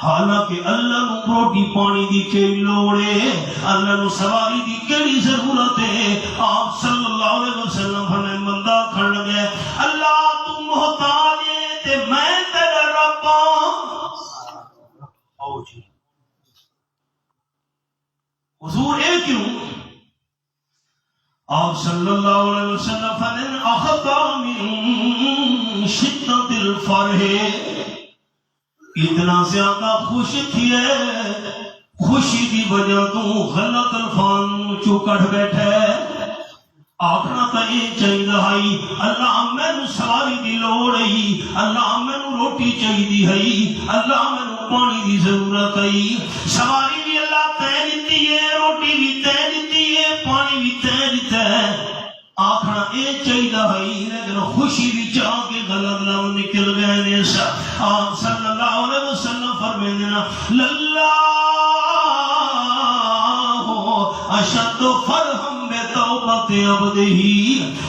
حالانکہ اللہ نو روٹی پانی دی کیڑی لوڑ ہے اللہ نو سواری دی کیڑی ضرورت ہے آپ صلی اللہ علیہ وسلم فرمائے بندہ کھڑ گئے اللہ تو محتاج ہے تے میں تیرا رب آؤ جی حضور اے کیوں آپ صلی اللہ علیہ وسلم فرمائے اخطا من شدت الفرح اتنا زیادہ خوش تھی ہے خوشی دی وجہ تو غلط الفاظ چکڑ بیٹھے آخنا تا یہ چاہیے ہے اللہ میں نو سواری دی لوڑ ہے اللہ میں نو روٹی چاہیے ہے اللہ میں نو پانی دی ضرورت ہے سواری بھی اللہ تے دیتی ہے روٹی بھی تے دیتی ہے پانی بھی تے دیتا ہے آخنا اے چاہیے ہے لیکن خوشی بھی چاہ کے غلط لفظ نکل گئے نے آپ صلی اللہ علیہ وسلم فرمائے دینا للہ اشد فرحم بتوبت عبدہ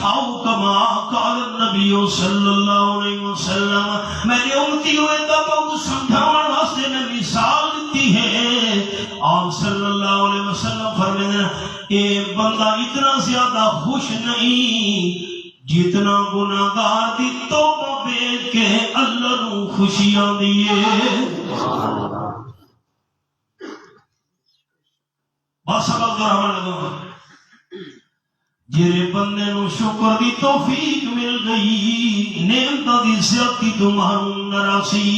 او کما قال النبی صلی اللہ علیہ وسلم میرے امتی ہوئے تب سمجھاؤں واسطے نے مثال دیتی ہے آپ صلی اللہ علیہ وسلم فرمائے دینا اے بندہ اتنا زیادہ خوش نہیں جتنا گناہگار دی توبہ بیٹھ کے اللہ نو خوشیاں دیئے بس سبق درامان لگا جیرے بندے نو شکر دی توفیق مل گئی نعمتہ دی زیادتی تو محروم نراسی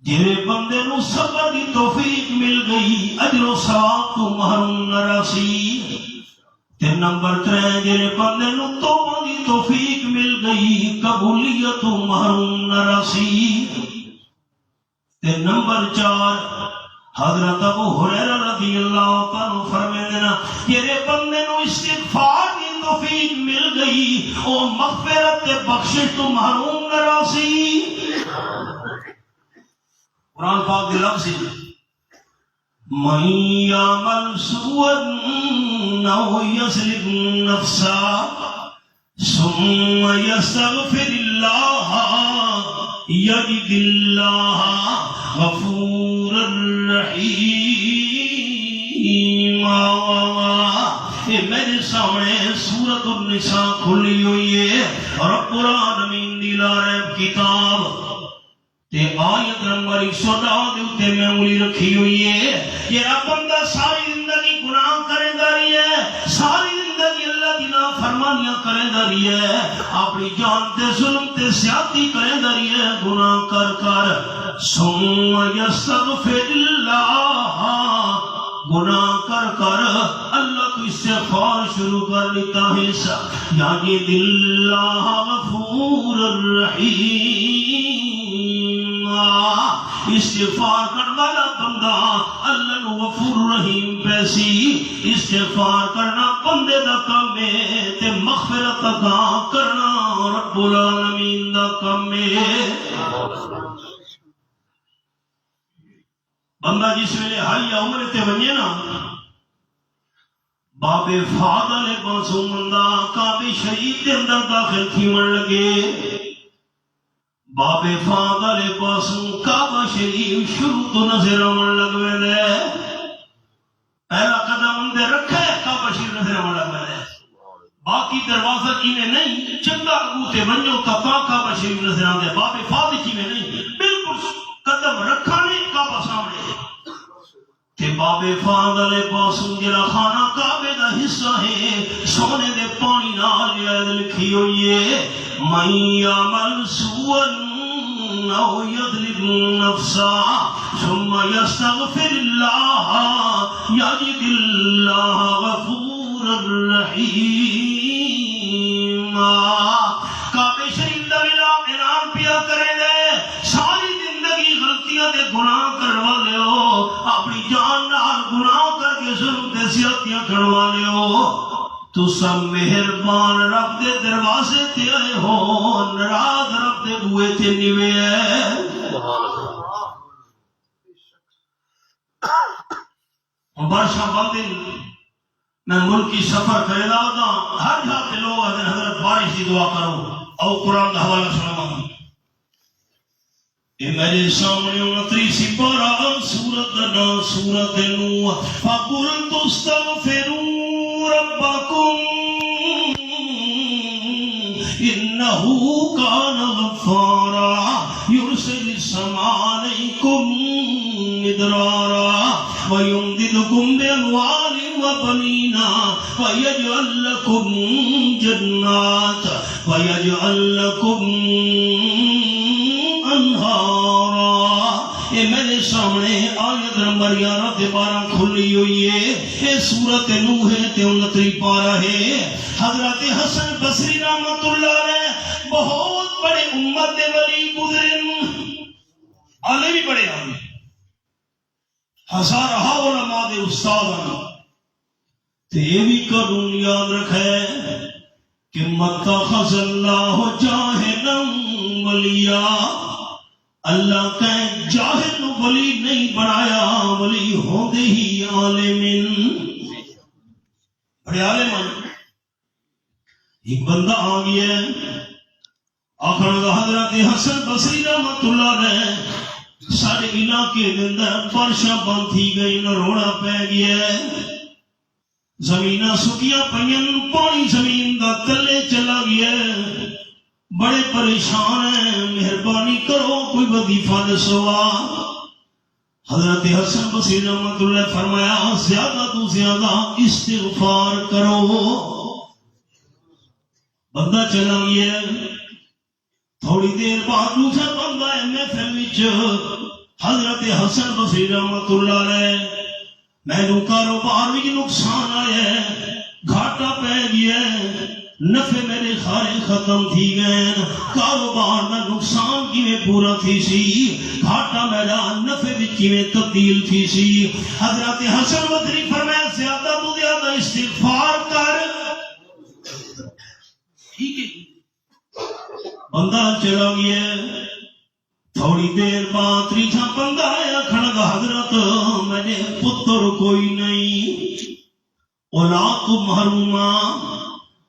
جیرے بندے نو صبر دی توفیق مل گئی اجر و ثواب تو محروم نراسی تے نمبر 3 جیرے بندے نو توبہ دی توفیق مل گئی قبولیت تو محروم نراسی تے نمبر 4 حضرت ابو ہریرہ رضی اللہ عنہ فرمائے دینا تیرے بندے نو استغفار کی توفیق مل گئی او مغفرت تے بخشش تو محروم نہ راسی قرآن پاک کے لفظ من یعمل سوءا او یظلم نفسا ثم یستغفر اللہ یجد اللہ غفور الرحیم میرے سامنے سورۃ النساء کھلی ہوئی ہے رب العالمین دی لا ریب کتاب تے آیت نمبر 110 دے اوتے میں انگلی رکھی ہوئی ہے یہ بندہ ساری زندگی گناہ کرے گا رہی ہے ساری زندگی اللہ دی نافرمانیاں کرے گا رہی ہے اپنی جان تے ظلم تے زیادتی کرے گا رہی ہے گناہ کر کر ثم یستغفر اللہ گناہ کر کر اللہ تو استغفار شروع کر لیتا ہے یعنی اللہ غفور الرحیم استغفار کرنے والا بندہ اللہ نو غفور الرحیم پیسی استغفار کرنا بندے دا کام ہے تے مغفرت دا کرنا رب العالمین دا کام ہے بندہ جس ویلے حج عمرے تے ونجے نا بابے فاضل پاسوں بندہ کعبے شریف دے اندر داخل تھیون لگے بابے فاضل پاسوں کعبہ شریف شروع تو نظر آون لگوے دے پہلا قدم اندر رکھے کعبہ شریف نظر آون لگوے دے باقی دروازہ کینے نہیں چنگا گوتے ونجو تا کعبہ شریف نظر آن دے بابے فاضل کینے نہیں بالکل قدم رکھا نہیں کعبہ سامنے تے بابے فاضل علیہ پاسوں جڑا خانہ کعبے دا حصہ ہے سونے دے پانی نال لکھی ہوئی ہے من یعمل سوءا او یظلم نفسا ثم یستغفر اللہ یجد اللہ غفورا رحیما کعبے شریف دا اعلان پیا کرے دے ساری زندگی غلطیاں دے گناہ کروا لیو اپنی جان نال گناہ کر کے ظلم تے زیادتیاں کروا لیو تو سب مہربان رب دے دروازے تے آئے ہو ناراض رب دے بوئے تے نیوے ہے بارشاں بندے میں ملکی سفر کرے دا ہر جہاں پہ لوگ آتے ہیں حضرت بارش کی دعا کرو او قرآن کا حوالہ سنوا یہ میرے سامنے 29 سپارہ سورت نا سورت نوح فَقُلْتُ اسْتَغْفِرُوا رَبَّكُمْ إِنَّهُ كَانَ غَفَّارًا يُرْسِلِ السَّمَاءَ عَلَيْكُمْ مِدْرَارًا وَيُمْدِدْكُمْ بِأَمْوَالٍ وَبَنِينَ وَيَجْعَلْ لَكُمْ جَنَّاتٍ وَيَجْعَلْ لَكُمْ انہارا یہ میرے سامنے آیت نمبر 11 تے 12 کھلی ہوئی ہے یہ سورت نوح ہے تے 29 پارہ ہے حضرت حسن بصری رحمت اللہ علیہ بہت بڑے امت دے ولی گزرے عالم بھی بڑے عالم ہزارہ علماء دے استاد تے یہ بھی قانون یاد رکھے کہ متخذ اللہ جاہلا ولیا اللہ کہیں جاہل نو ولی نہیں بنایا ولی ہوندے ہی عالمین بڑے عالم ایک بندہ آ گیا ہے آخر حضرت حسن بصری رحمت اللہ علیہ سارے علاقے دے اندر بارشاں بند تھی گئی نہ روڑا پہ گیا ہے زمیناں سکیاں پئیاں پانی زمین دا تلے چلا گیا ہے بڑے پریشان ہیں مہربانی کرو کوئی وظیفہ دسوا حضرت حسن بصری رحمت اللہ فرمایا زیادہ تو زیادہ استغفار کرو بندہ چلا گیا تھوڑی دیر بعد دوسرا بندہ ہے محفل وچ حضرت حسن بصری رحمت اللہ علیہ میں نو کاروبار وچ نقصان آیا ہے گھاٹا پہ گیا نفع میرے سارے ختم تھی گئے کاروبار میں نقصان کیویں پورا تھی سی گھاٹا میرا نفع وچ کیویں تبدیل تھی سی حضرت حسن بصری فرمایا زیادہ تو زیادہ استغفار کر ٹھیک ہے بندہ چلا گیا تھوڑی دیر بعد تیسرا بندہ آیا کھڑا حضرت میں نے پتر کوئی نہیں اولاد تو محروما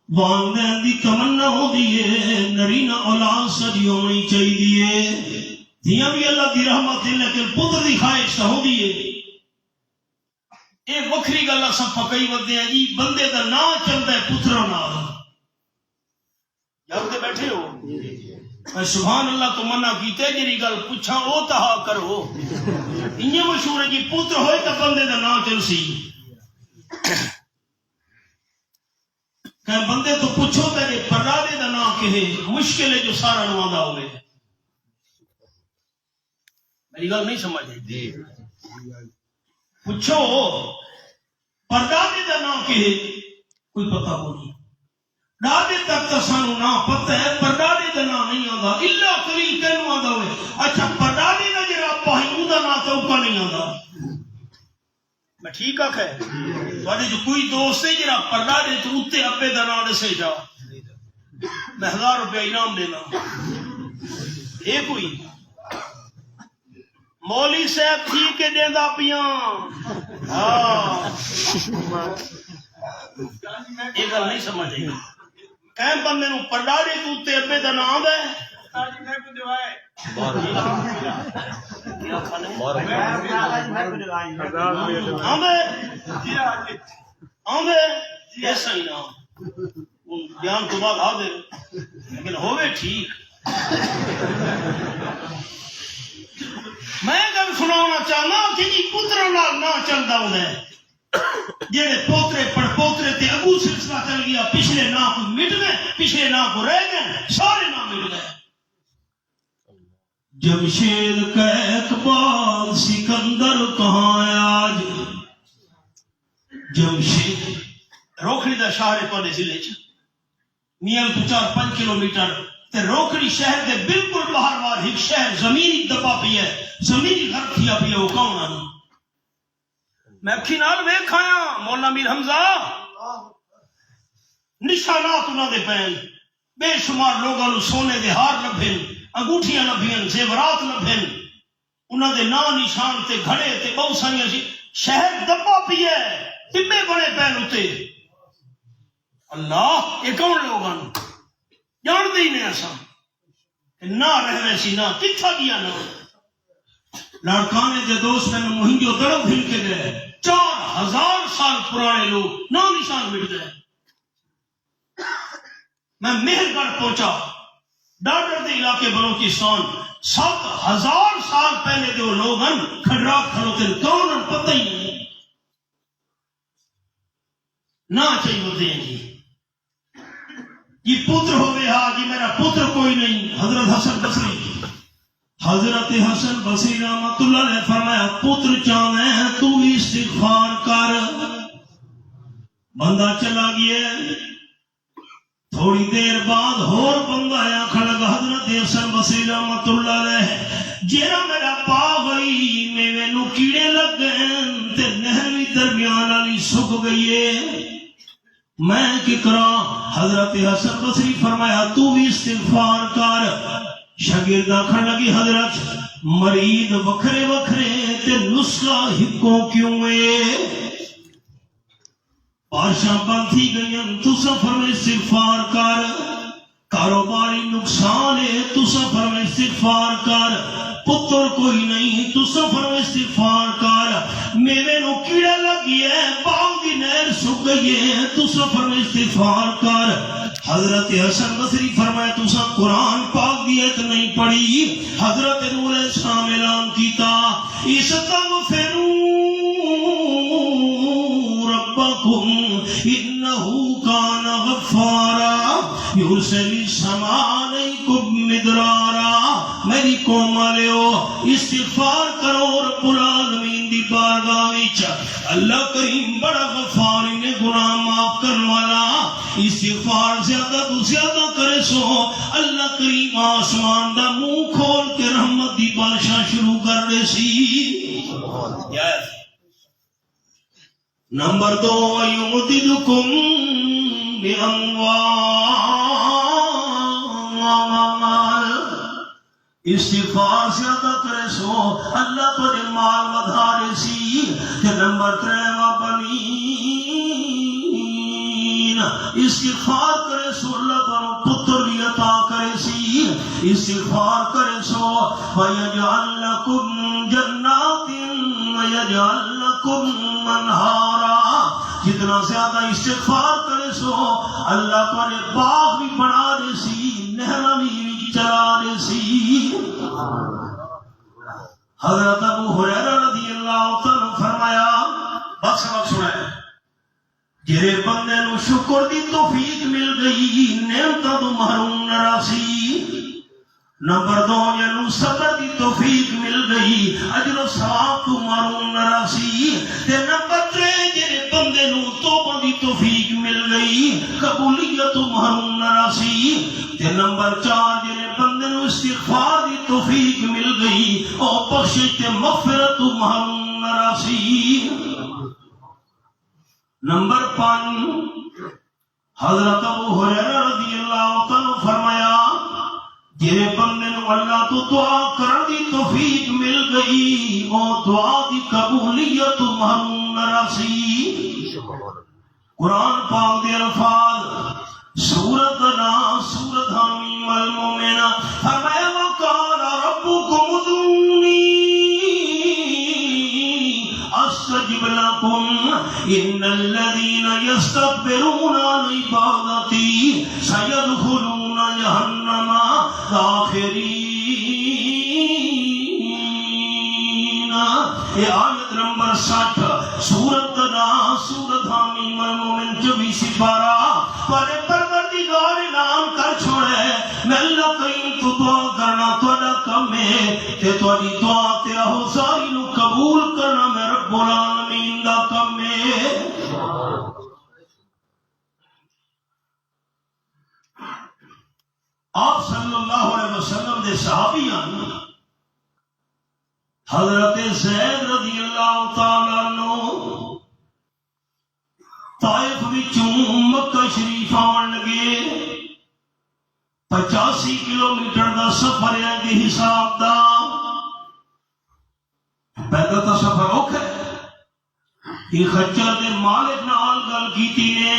والدین دی تمنا ہوندی ہے نرینا اولاد سجی ہونی چاہیے دیاں بھی اللہ دی رحمت ہے لیکن پتر دی خواہش ہوندی ہے اے وکھری گل اساں پکئی ودے ہیں جی بندے دا نام چلدا ہے پتروں نال جب تے بیٹھے ہو میں سبحان اللہ تو منع کیتے جڑی گل پوچھاں او تہا کرو انہاں مشہور ہے جی پتر ہوئے تے بندے دا نام چلسی کہ بندے تو پوچھو تیرے پردادے دا نام کہے مشکل ہے جو سارا نواں دا ہوئے میری گل نہیں سمجھ آئی پوچھو پردادے دا نام کہے کوئی پتہ نہیں دادے تک تو سانو نہ پتہ ہے پردادے دا نام نہیں آندا الا قلیل کینو آندا ہوئے اچھا پردادے دا جڑا پاہی دا نام تو کا نہیں آندا میں ٹھیک آکھے تواڈے جو کوئی دوست ہے جڑا پردادے تو اوتے ابے دا نام دسے جا میں 1000 روپے انعام دینا اے کوئی مولوی صاحب ٹھیک ہے دیندا پیاں ہاں یہ گل نہیں سمجھ آئی کہیں بندے نو پردادے تو اوتے ابے دا نام ہے بیان تو بعد آ دے لیکن ہوئے ٹھیک میں گل سنانا چاہنا کہ جی پترا نال نہ چلتا ہوں جہے پوترے پڑ پوترے تے اگو سلسلہ چل گیا پچھلے نہ کو مٹ گئے پچھلے نہ کو رہ گئے سارے نہ مٹ گئے جمشید کا اقبال سکندر کہاں ہے آج جمشید روکڑی دا شہر ہے تے ضلع چ میل تو 4-5 کلومیٹر تے روکڑی شہر دے بالکل باہر باہر ایک شہر زمینی دبا پی ہے زمینی گھر تھیا پی ہے وہ کون ہے میں اکھی نال ویکھ آیا مولانا میر حمزہ نشانات انہاں دے پین بے شمار لوگاں نو سونے دے ہار لبھن انگوٹھیاں لبھن زیورات لبھن انہاں دے نام نشان تے گھڑے تے بہت ساریاں شہر دبا پی ہے ٹبے بنے پین اتے اللہ یہ کون لوگاں جان دے ہی نہیں ایسا نہ رہ ویسی نہ کتھا گیا نہ لڑکانے دے دوست میں مہنگیوں درم بھل کے گئے 4000 سال پرانے لوگ نام نشان مٹ گئے میں مہر گڑھ پہنچا ڈاڈر دے علاقے بلوچستان 7000 سال پہلے دے وہ لوگ کھڑراک کھڑوتے کون پتہ ہی نہیں نہ چاہیے ہوتے ہیں جی یہ پتر ہو گیا جی میرا پتر کوئی نہیں حضرت حسن بصری حضرت حسن بصری رحمۃ اللہ نے فرمایا پتر چاہے تو استغفار کر بندہ چلا گیا تھوڑی دیر بعد اور بندہ آیا کھڑا حضرت حسن بصری رحمۃ اللہ علیہ جیرا میرا پا گئی میوے نو کیڑے لگ گئے تے نہر بھی درمیان والی سک گئی ہے میں کی کرا حضرت حسن بصری فرمایا تو بھی استغفار کر شاگرد آکھن لگی حضرت مرید وکھرے وکھرے تے نسخہ ہکو کیوں ہے بارشاں بند تھی گئیں تو سفر میں استغفار کر کاروباری نقصان ہے تو سفر میں استغفار کر پتر کوئی نہیں تو سفر میں استغفار کر میرے نو کیڑا لگی ہے باغ دی نہر سک گئی ہے تو سفر میں استغفار کر حضرت حسن بصری فرمایا تو سا قرآن پاک دی ایت نہیں پڑھی حضرت نور علیہ السلام اعلان کیتا استغفروا ربکم انہو کان غفارا یرسل السماء علیکم مدرارا میری قوم والےو استغفار کرو رب العالمین دی بارگاہ وچ اللہ کریم بڑا غفار نے گناہ معاف کرنے والا استغفار زیادہ تو زیادہ کرے سو اللہ کریم آسمان دا منہ کھول کے رحمت دی بارشاں شروع کر دے سی نمبر 2 یمددکم باموال استغفار زیادہ کرے سو اللہ پر مال ودھارے سی نمبر 3 بنین استغفار کرے سو اللہ پر پتر بھی عطا کرے سی استغفار کرے سو وَيَجْعَلْ لَكُمْ جَنَّاتٍ وَيَجْعَلْ لَكُمْ مَنْهَارًا جتنا زیادہ استغفار کرے سو اللہ پر باغ بھی بنا دے سی نہر بھی چلا دے سی حضرت ابو ہریرہ رضی اللہ تعالیٰ فرمایا بس سبق سنائے جرے بندے نو شکر دی توفیق مل گئی نعمتاں تو محروم نہ راسی نمبر 2 جنو صبر دی توفیق مل گئی اجر و ثواب تو محروم نہ راسی تے نمبر 3 جرے بندے نو توبہ دی توفیق مل گئی قبولیت تو محروم نہ راسی تے نمبر 4 جرے بندے نو استغفار دی توفیق مل گئی او بخشش تے مغفرت تو محروم نہ راسی نمبر 5 حضرت ابو ہریرہ رضی اللہ تعالیٰ فرمایا جرے بندے نو اللہ تو دعا کرن دی توفیق مل گئی او دعا دی قبولیت محروم نہ راسی قرآن پاک دے الفاظ سورۃ ناس سورۃ حامیم المومن فرمایا وقال ربکم ادعونی استجب لکم ان الذین یستکبرون عن عبادتی سیدخلون جہنم داخرین یہ آیت نمبر 60 سورت نا سورت حامیم المومن 24 سپارہ تھوڑے پروردگار اعلان کر چھوڑے میں اللہ کہیں تو دعا کرنا تھوڑا کم ہے تے تھوڑی دعا تیرا حسائی نو قبول کرنا میں رب العالمین دا کم ہے. آپ صلی اللہ علیہ وسلم دے صحابیان حضرت زید رضی اللہ تعالیٰ عنہ طائف وچوں مکہ شریف آن لگے 85 کلومیٹر دا سفر ہے دے حساب دا پیدا تا سفر اوکھا ہے یہ خچر دے مالک نال گل کیتی نے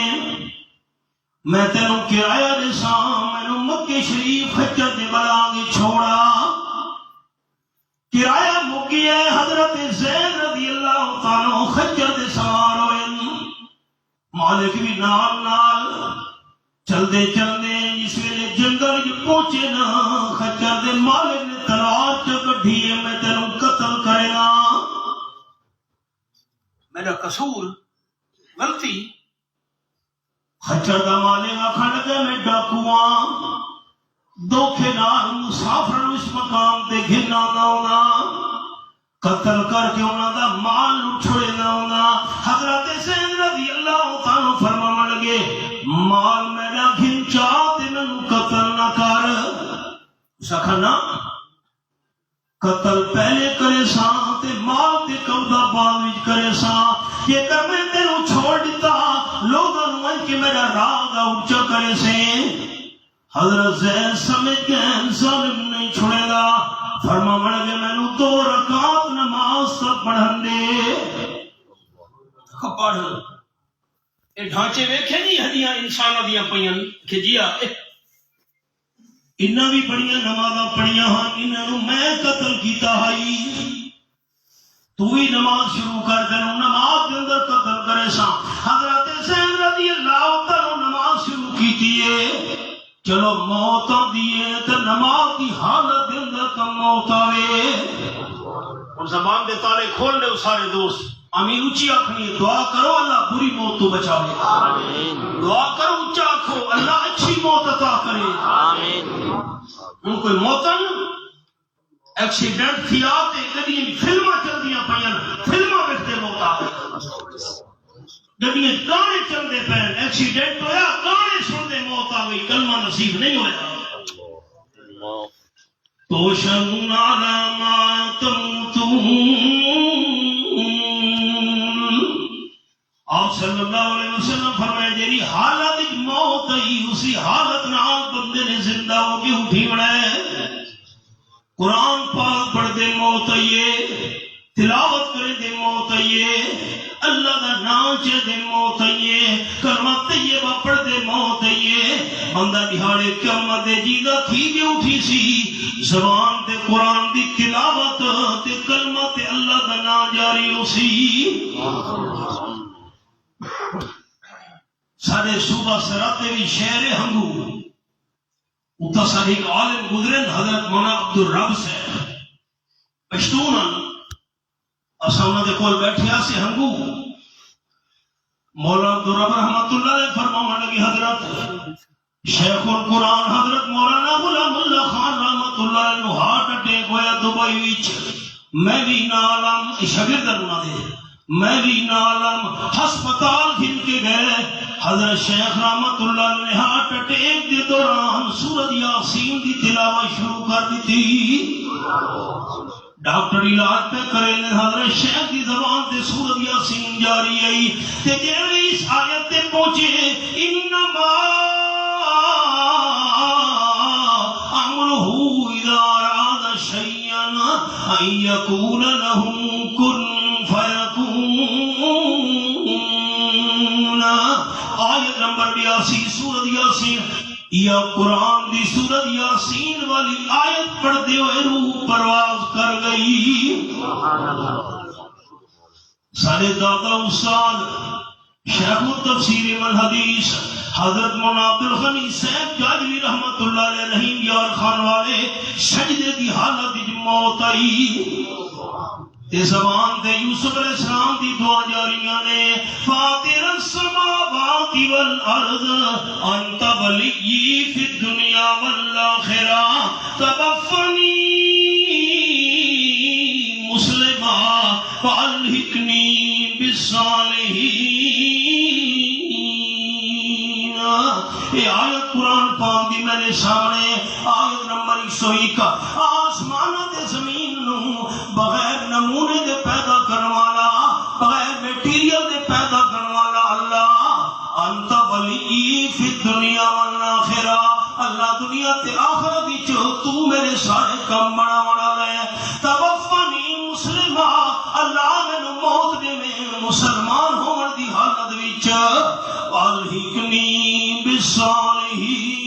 میں تینوں کرایہ دے سام میں مکہ شریف خچر دے بلاگی چھوڑا کرایہ مکی ہے. حضرت زید رضی اللہ تعالیٰ خچر دے سوار ہوئے مالک بھی نال نال چل دے جس ویلے جنگل جو پہنچے نا خچر دے مالک نے تلوار چ کڈھی ہے میں تینوں قتل کرے گا. میرا قصور غلطی خچر دا مالک آکھن لگا میں ڈاکواں دھوکے نال مسافر اس مقام تے گھرنا ہونا قتل کر کے انہاں دا مال چھڑنا ہونا. حضرت زید رضی اللہ تعالیٰ فرمان لگے مال میرا گھن چاہ تے مینوں قتل نہ کر. اس آکھا نا قتل پہلے کرے ساں تے مال تے قبضہ بعد وچ کرے ساں. یہ کر میں تینوں چھوڑ دیتا لوگاں نوں ان کے میرا راہ دا اونچا کرے سے. حضرت زید سمجھ گئے ظالم نہیں چھوڑے گا. فرما مڑ گئے میں نو 2 رکعت نماز تک پڑھن دے. پڑھ اے ڈھانچے ویکھے نہیں ہڈیاں انساناں دیاں پیاں کہ جیا انہاں بھی بڑیاں نمازاں پڑھیاں ہاں انہاں نو میں قتل کیتا ہائی تو ہی نماز شروع کر دے نماز دے اندر قتل کرے سا. حضرت زید رضی اللہ تعالیٰ نماز شروع کیتی ہے. چلو موت دیئے تو نماز کی حالت دے اندر کم موت آوے. اور زبان دے تالے کھول لے سارے دوست آمین اچھی آنکھنی دعا کرو اللہ بری موت تو بچا لے. دعا کرو اچھا آنکھو اللہ اچھی موت عطا کرے. ان کوئی موتن ایکسیڈنٹ تھی آتے کدی فلمہ چل دیا پہن فلمہ بیٹھتے موت آتے گانے چل دے پہن ایکسیڈنٹ ہویا گانے سن دے موت آ گئی کلمہ نصیب نہیں ہویا. توشن علی ما تموتون آپ صلی اللہ علیہ وسلم فرمائے جیری حالت موت آئی اسی حالت نال بندے نے زندہ ہو کے اٹھی بڑھائے. قرآن پاک پڑھ دے موت آئیے تلاوت کرے دے موت آئیے اللہ کا نام چے دے موت آئیے کلمہ طیبہ پڑھ دے موت آئیے. بندہ دہاڑے قیامت دے جیدہ تھی جو اٹھی سی زبان تے قرآن دی تلاوت تے کلمہ تے اللہ کا نام جاری اسی. سارے صوبہ سراتے بھی شہر ہنگو اتھا سارے ایک عالم گزرن حضرت مولانا عبدالرب سے پشتون اسا انہاں دے کول بیٹھے سے ہنگو مولانا عبدالرب رحمت اللہ علیہ فرماون لگی حضرت شیخ القرآن حضرت مولانا غلام اللہ خان رحمت اللہ علیہ ہارٹ اٹیک ہویا دبئی وچ میں بھی نالم شاگرد انہاں دے میں بھی نالم ہسپتال گھن کے گئے. حضرت شیخ رحمت اللہ نے ہارٹ اٹیک کے دوران سورۃ یاسین کی تلاوت شروع کر دی تھی. ڈاکٹر علاج پہ کرے نے حضرت شیخ کی زبان سے سورۃ یاسین جاری آئی تے جے اس آیت تے پہنچے انما امرہ اذا اراد شیئا ان یقول له کن آیت نمبر 82 سورۃ یاسین یا قرآن دی سورۃ یاسین والی آیت پڑھتے ہوئے روح پرواز کر گئی. سارے دادا استاد شیخ التفسیر والحدیث حضرت مولانا عبدالغنی صاحب جاجوی رحمت اللہ علیہ رحیم یار خان والے سجدے دی حالت موت آئی. تے زبان تے یوسف علیہ السلام دی دعا جاریاں نے فاطر السماوات والارض انت ولی فی الدنیا والآخرہ توفنی مسلما والحقنی بالصالحین. یہ آیت قرآن پاک دی میں نے سامنے آیت نمبر 101 آسمان تے زمین نو بغیر نمونے دے پیدا کرنے والا بغیر میٹیریل دے پیدا کرنے والا اللہ انت ولی فی الدنیا والآخرہ. اللہ دنیا تے آخرت وچ تو میرے سارے کام بنا لے. توفنی مسلما اللہ مینوں موت دے میں مسلمان ہون دی حالت وچ والحقنی بالصالحین.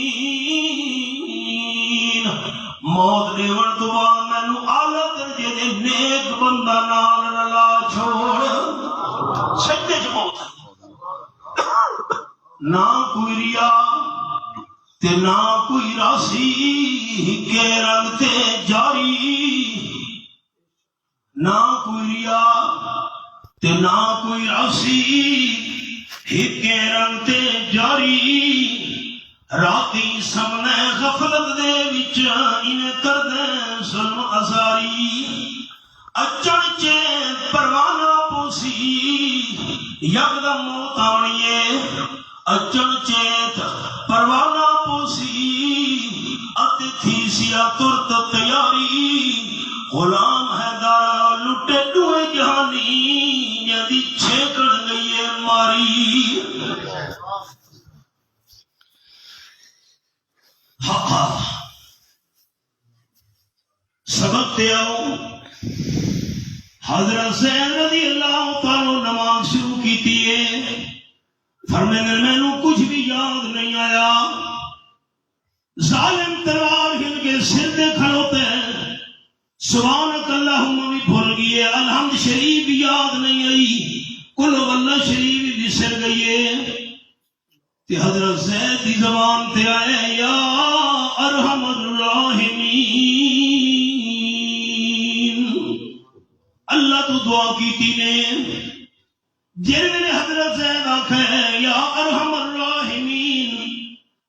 موت دیون تو بعد مینوں اعلی درجے دے نیک بندہ نال رلا چھوڑ. سجدے چ موت نہ کوئی ریا تے نہ کوئی راسی کے رنگ تے جاری. نہ کوئی ریا تے نہ کوئی راسی کے رنگ تے جاری. راتی سمنے غفلت دے وچ انہیں کردے ظلم ازاری. اچڑ چے پروانہ پوسی یکدم موت آنیے. اچڑ چیت پروانہ پوسی اتے تھی سیا ترت تیاری. غلام حیدر لٹے ڈوئے جہانی جدی چھیکڑ گئی ہے ماری. سبق تے آؤ حضرت زید رضی اللہ تعالی نماز شروع کی ہے. فرمانے مینوں کچھ بھی یاد نہیں آیا. ظالم تلوار ہل کے سر دے کھڑوتے سبحانک اللہم بھی بھول گئے. الحمد شریف بھی یاد نہیں آئی. کل واللہ شریف بھی بسر گئی. تے حضرت زید دی زبان تے آئے یا ارحم الراحمین. اللہ تو دعا کی نے جن میں حضرت زید آکھے یا ارحم الراحمین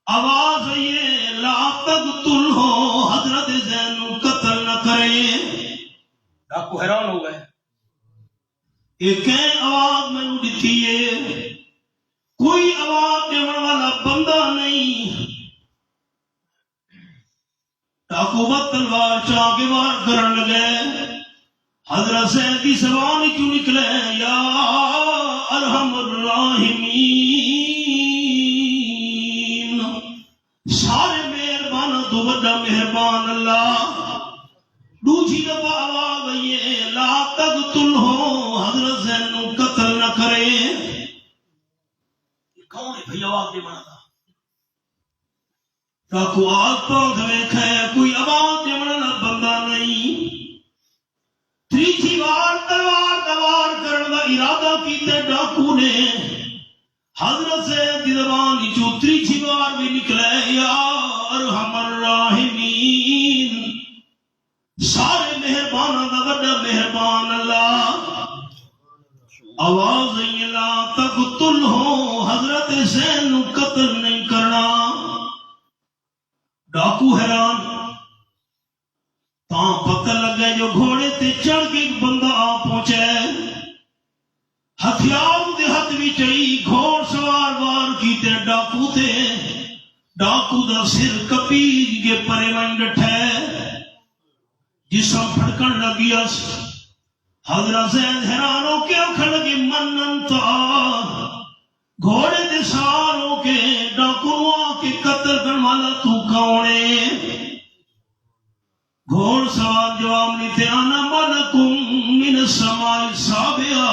آواز یہ لا تقتل ہو حضرت زید نو قتل نہ کرے. ڈاکو حیران ہو گئے. ایک آواز میں نو دیتی ہے. کوئی آواز دینے والا بندہ نہیں. ڈاکو بد تلوار چاہ کے وار کرن لگے. حضرت زید کی زبان کیوں نکلے یا ارحم الراحمین. سارے مہربان تو بڑا مہربان اللہ. دوسری دفعہ آواز آئی ہے لا تقتل ہو حضرت زید نو قتل نہ کرے. کون ہے بھئی آواز دے بنا تھا؟ ڈاکو آگ پاک دیکھے کوئی آواز دے بنا بندہ نہیں. تیسری بار تلوار کرنے کا ارادہ کیتے ڈاکو نے. حضرت زید کی زبان جو تیسری بار بھی نکلے یا ارحم الراحمین. سارے مہربانوں کا بڑا مہربان اللہ. آواز لا تقتل ہو حضرت زید نو قتل نہیں کرنا. ڈاکو حیران. تاں پتہ لگے جو گھوڑے تے چڑھ کے ایک بندہ آ پہنچے. ہتھیار دے ہاتھ وچ آئی گھوڑ سوار وار کیتے ڈاکو تے. ڈاکو دا سر کپی کے پرے من ڈٹھے جسم پھڑکن لگیا. حضرت زید حیران ہو کے اکھڑ لگے من انتا. گھوڑے دے سوار ہو کے ڈاکو آ کے قتل کرنے والا تو کون ہے؟ گھوڑ سوار جواب نہیں تھے انا ملکم من السماء السابعہ.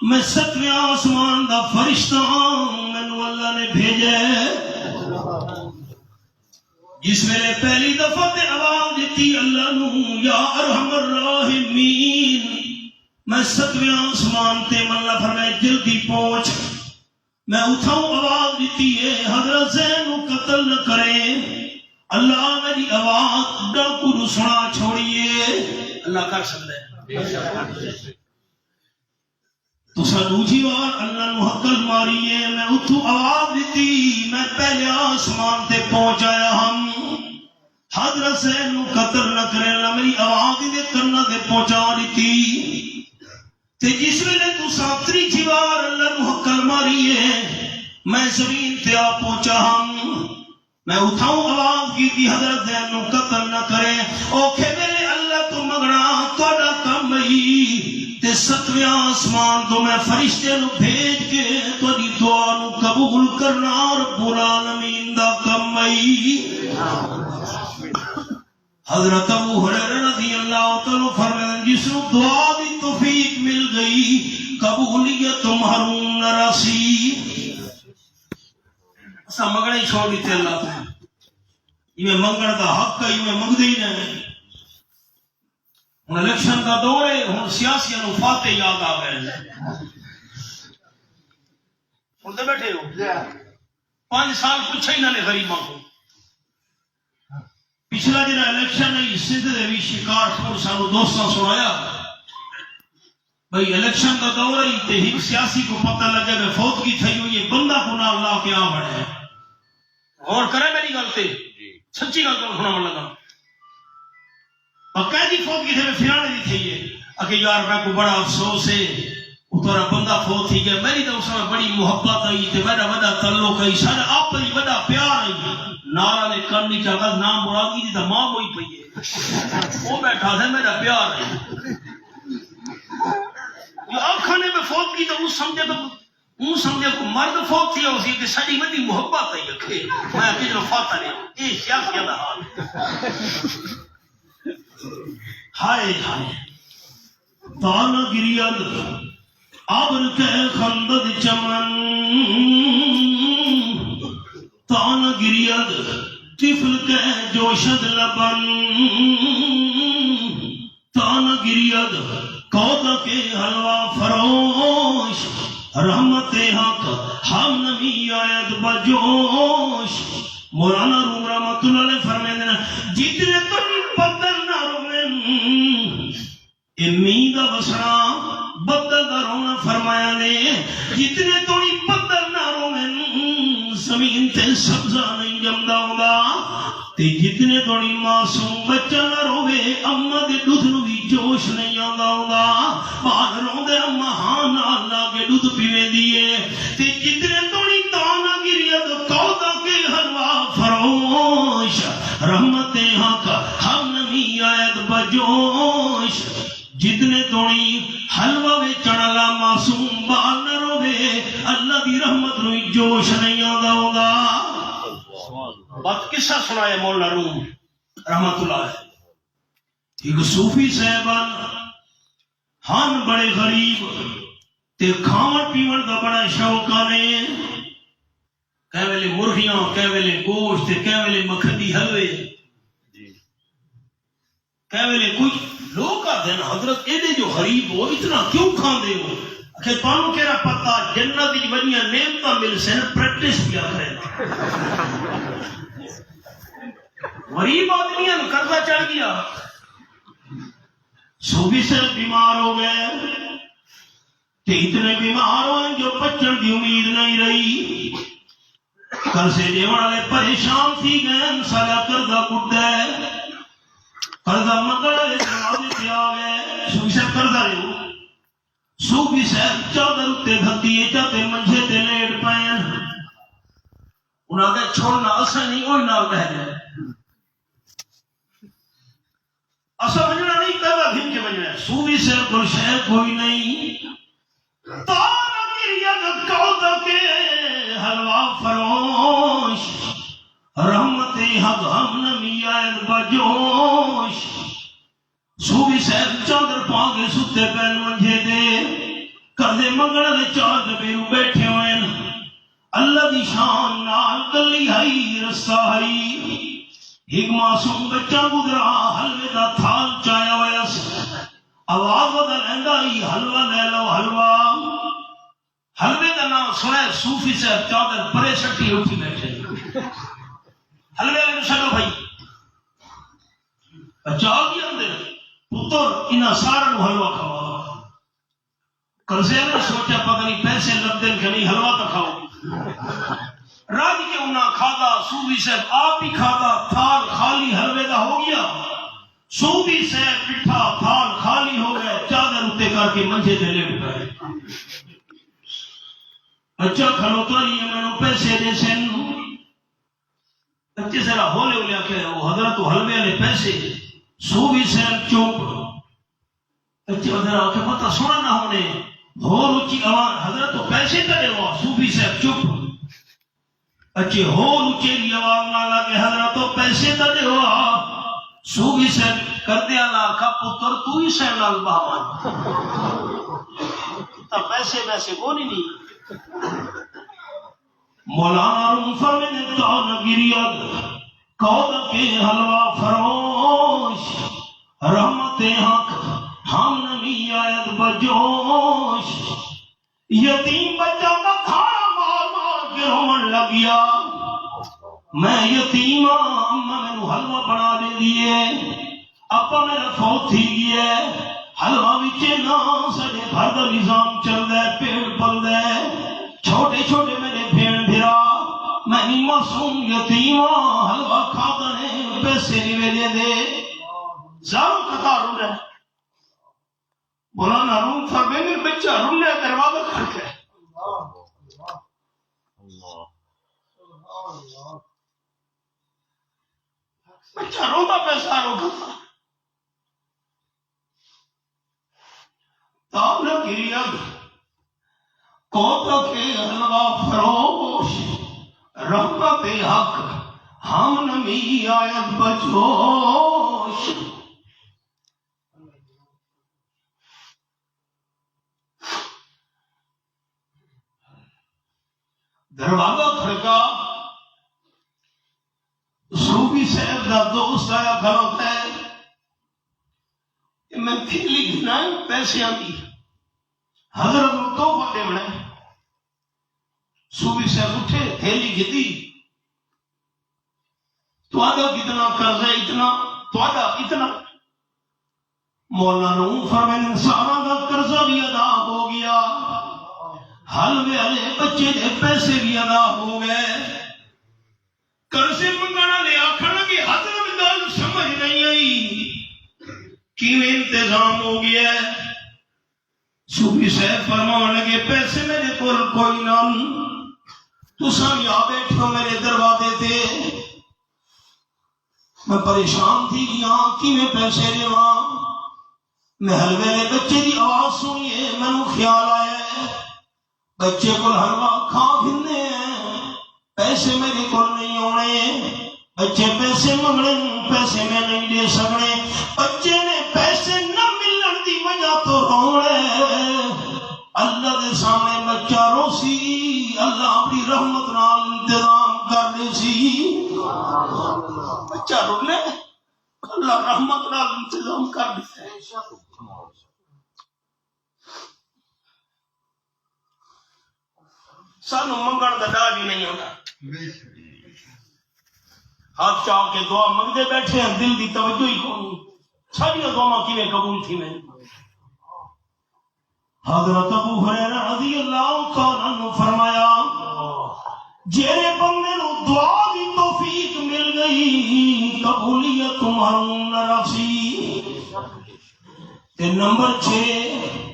میں ستویں آسمان دا فرشتہ ہوں. مینوں اللہ نے بھیجا ہے. جس میں پہلی دفعہ تے آواز دیتی اللہ نو یا ارحم الراحمین. میں ستویں آسمان تے اللہ فرمائے جلدی پہنچ. میں اٹھاؤں آواز دیتی ہے حضرت زید نو قتل نہ کرے. اللہ میری آواز ڈاکو نو سنا چھوڑیے. اللہ کر سکتا ہے. تو دوجی بار اللہ نو حقل ماری ہے میں اتھو آواز دیتی میں پہلے آسمان تے پہنچایا ہم حضرت سے نو قتل نہ کرے اللہ میری آواز دے کرنا تے پہنچا دیتی تے جس ویلے تو ساتری بار اللہ نو حقل ماری ہے میں زمین تے آ پہنچا ہم میں اٹھاؤں آواز کی تھی حضرت زین نو قتل نہ کرے اوکھے میرے اللہ تو مگنا توڑا کم ہی تے ستویں آسمان تو میں فرشتے نو بھیج کے توڑی دعا نو قبول کرنا رب العالمین دا کم ہی حضرت ابو ہریرہ رضی اللہ تعالیٰ فرمائیں جس نو دعا دی توفیق مل گئی قبولیت محروم نہ رسی اسا مگڑے ہی چھوڑ دیتے اللہ کو یہ منگڑ دا حق ہے یہ منگ دے ہی نہیں ہن الیکشن کا دور ہے ہن سیاسیاں نو فاتح یاد آ گئے ہن تے بیٹھے ہو 5 سال پوچھا ہی نہ نے غریباں کو پچھلا جڑا الیکشن ہے سندھ دے وچ شکار پور سانو دوستاں سنایا بھئی الیکشن کا دور ہے تے ایک سیاسی کو پتہ لگے کہ فوت کی تھی ہوئی ہے بندہ کو نہ اللہ کے آ بڑھے غور کرے میری گل تے سچی گل کو سناون لگا پکا جی فوت کی تھی فلانے دی تھی ہے کہ یار میں کو بڑا افسوس ہے اتارا بندہ فوت تھی گیا میری تو اس میں بڑی محبت آئی تے بڑا بڑا تعلق آئی سارا آپ پر بڑا پیار آئی نارا نے کرنی چاہتا نام مرادی دی تو ماں ہوئی پئی ہے وہ بیٹھا تھا میرا پیار ہے جو آنکھانے میں فوت کی تو وہ سمجھے کو مرد فوت تھی اسی کہ ساری مدی محبت آئی اکھے میں کدھر فاتح نے یہ سیاسی دا حال ہائے ہائے تانا گریاد آبر کے خندد چمن تانا گریاد طفل کے جوشد لبن تانا گریاد کودا کے حلوہ فروش رحمت حق ہم نبی آیت بجوش مولانا روم رحمت اللہ علیہ فرمائے دینا جتنے تم بدل نہ رویں امید بسرا بدل نہ رونا فرمایا نے جتنے تم بدل نہ رویں زمین تے سبزہ نہیں جمدا ہوندا تے جتنے تھوڑی معصوم بچہ نہ روے اما دے دودھ نو بھی جوش نہیں آندا ہوندا باہر روندے اما ہاں نال لا کے دودھ پیویں دیے تے جتنے تھوڑی تانا گریت کودا کے حلوہ فروش رحمت حق ہم نبی آیت بجوش جتنے تھوڑی حلوہ ویچن والا معصوم باہر نہ روے اللہ دی رحمت نو جوش نہیں آندا ہوندا بات قصہ سنائے مولانا روم رحمت اللہ علیہ ایک صوفی صاحبان ہن بڑے غریب تے کھاون پیون دا بڑا شوقانے کہہ ویلے مرغیاں کہہ ویلے گوشت کہہ ویلے مکھنی حلوے کہہ ویلے کوئی لوگ آتے ہیں حضرت ایڈے جو غریب ہو اتنا کیوں کھاندے ہو کہ تانوں کہہ رہا پتہ جنت دی بڑیاں نعمتاں مل سے پریکٹس کیا کرے غریب آدمیاں قرضہ چڑھ گیا صوفی سے بیمار ہو گئے کہ اتنے بیمار ہوئے جو بچن کی امید نہیں رہی قرضے دیون والے پریشان تھی گئے سارا قرضہ کٹ گئے قرضہ منگل والے جنازے پہ آ گئے صوفی سے قرضہ لے صوفی سے چادر اتنے دھتی چاہتے منجھے تے لیٹ پائے انہاں نے چھوڑنا اسے نہیں اور نال رہ گئے اسا بجنا نہیں کروا دھن کے بجنا صوفی سے کوئی شے کوئی نہیں تارا گریت کودا کے حلوہ فروش رحمت حق ہم نبی آیت بجوش صوفی سے چادر پا کے ستے پین منجھے دے کردے منگڑ دے چار دبیرو بیٹھے ہوئے اللہ دی شان نال گلی ہائی رستہ ہائی ایک معصوم بچہ گزرا حلوے دا تھال چایا ہوا آواز دا لہندا ہی حلوہ لے لو حلوہ حلوے دا نام سنے صوفی سے چادر پرے سٹی اٹھی بیٹھے حلوے والے چھڈو بھائی بچا گیا اندر پتر پتر انہاں سارا نو حلوہ کھاؤ قرضے نے سوچا پتہ نہیں پیسے لب دن کہ نہیں حلوہ تو کھاؤ راج کے انہاں کھادا صوفی صاحب آپ ہی کھادا تھال خالی حلوے دا ہو گیا صوفی صاحب پٹھا تھال خالی ہو گئے چادر اتے کر کے منجے دے لیٹ گئے اچھا کھلوتا ہی میں نے پیسے دے سن اچھے ذرا ہولے ہولے کہ وہ حضرت حلوے والے پیسے صوفی صاحب چپ اچھا ذرا کہ پتہ سنا نہ ہونے ہور اچھی آواز حضرت تو پیسے کرے ہوا صوفی صاحب چپ اچھے ہور اچھی آواز نہ لگے حضرت تو پیسے کرے ہوا صوفی صاحب کر دیا لا کا پتر تو ہی سے لال بابا تا پیسے ویسے کون ہی نہیں مولانا روم فرمانے تو گریاد کودا کے حلوہ فروش رحمت حق ہم نمی آیت بجوش یتیم بچہ کا کھانا مار مار کے رومن لگیا میں یتیمہ اممہ میں نو حلوہ بنا دے دیئے اپا میرا فوت تھی گیا حلوہ وچے نا سڑے بھردہ نظام چل دے پیڑ پل دے چھوٹے چھوٹے میرے بھیڑ بھرا میں نہیں معصوم یتیمہ حلوہ کھاتا نے پیسے نہیں دے زاروں کتا رو رہے مولانا روم فرمے میں بچہ رونے دروازہ کھڑ کے بچہ روتا پیسہ روتا تابلہ گریاد کوتا کے حلوہ فروش رحمت حق ہم نمی آیت بجوش دروازہ کھڑکا صوفی صاحب دا دوست آیا کھڑوتا ہے کہ میں تھیلی گھنا ہے پیسے آتی حضرت تو بڑے بڑے صوفی صاحب اٹھے تھیلی گھتی تو آدھا کتنا قرض ہے اتنا تو آدھا اتنا مولانا فرمائن سارا کا قرضہ بھی ادا ہو گیا حلوے والے بچے دے پیسے بھی ادا ہو گئے قرضے منگانا لے آکھن لگے حضرت گل سمجھ نہیں آئی کیویں انتظام ہو گیا ہے صوفی صاحب فرمان لگے پیسے میرے کول کوئی نہ تساں یا بیٹھو میرے دروازے تے میں پریشان تھی گیا کیویں پیسے دیواں میں حلوے والے بچے دی آواز سنیے مینوں خیال آیا بچے کو حلوہ کھا پھرنے ہیں پیسے میرے کو نہیں ہونے بچے پیسے منگنے پیسے میں نہیں دے سکنے بچے نے پیسے نہ ملن دی وجہ تو رونے اللہ دے سامنے بچہ روسی اللہ اپنی رحمت نال انتظام کر دے سی بچہ رونے اللہ رحمت نال انتظام کر دے سانو منگن دا ڈاج ہی نہیں ہوتا ہاتھ چاہ کے دعا منگتے بیٹھے ہیں دل دی توجہ ہی کون ساری دعا کیویں قبول تھی میں حضرت ابو ہریرہ رضی اللہ تعالیٰ عنہ فرمایا جیرے بندے نو دعا دی توفیق مل گئی قبولیت معلوم نہ رسی تے نمبر 6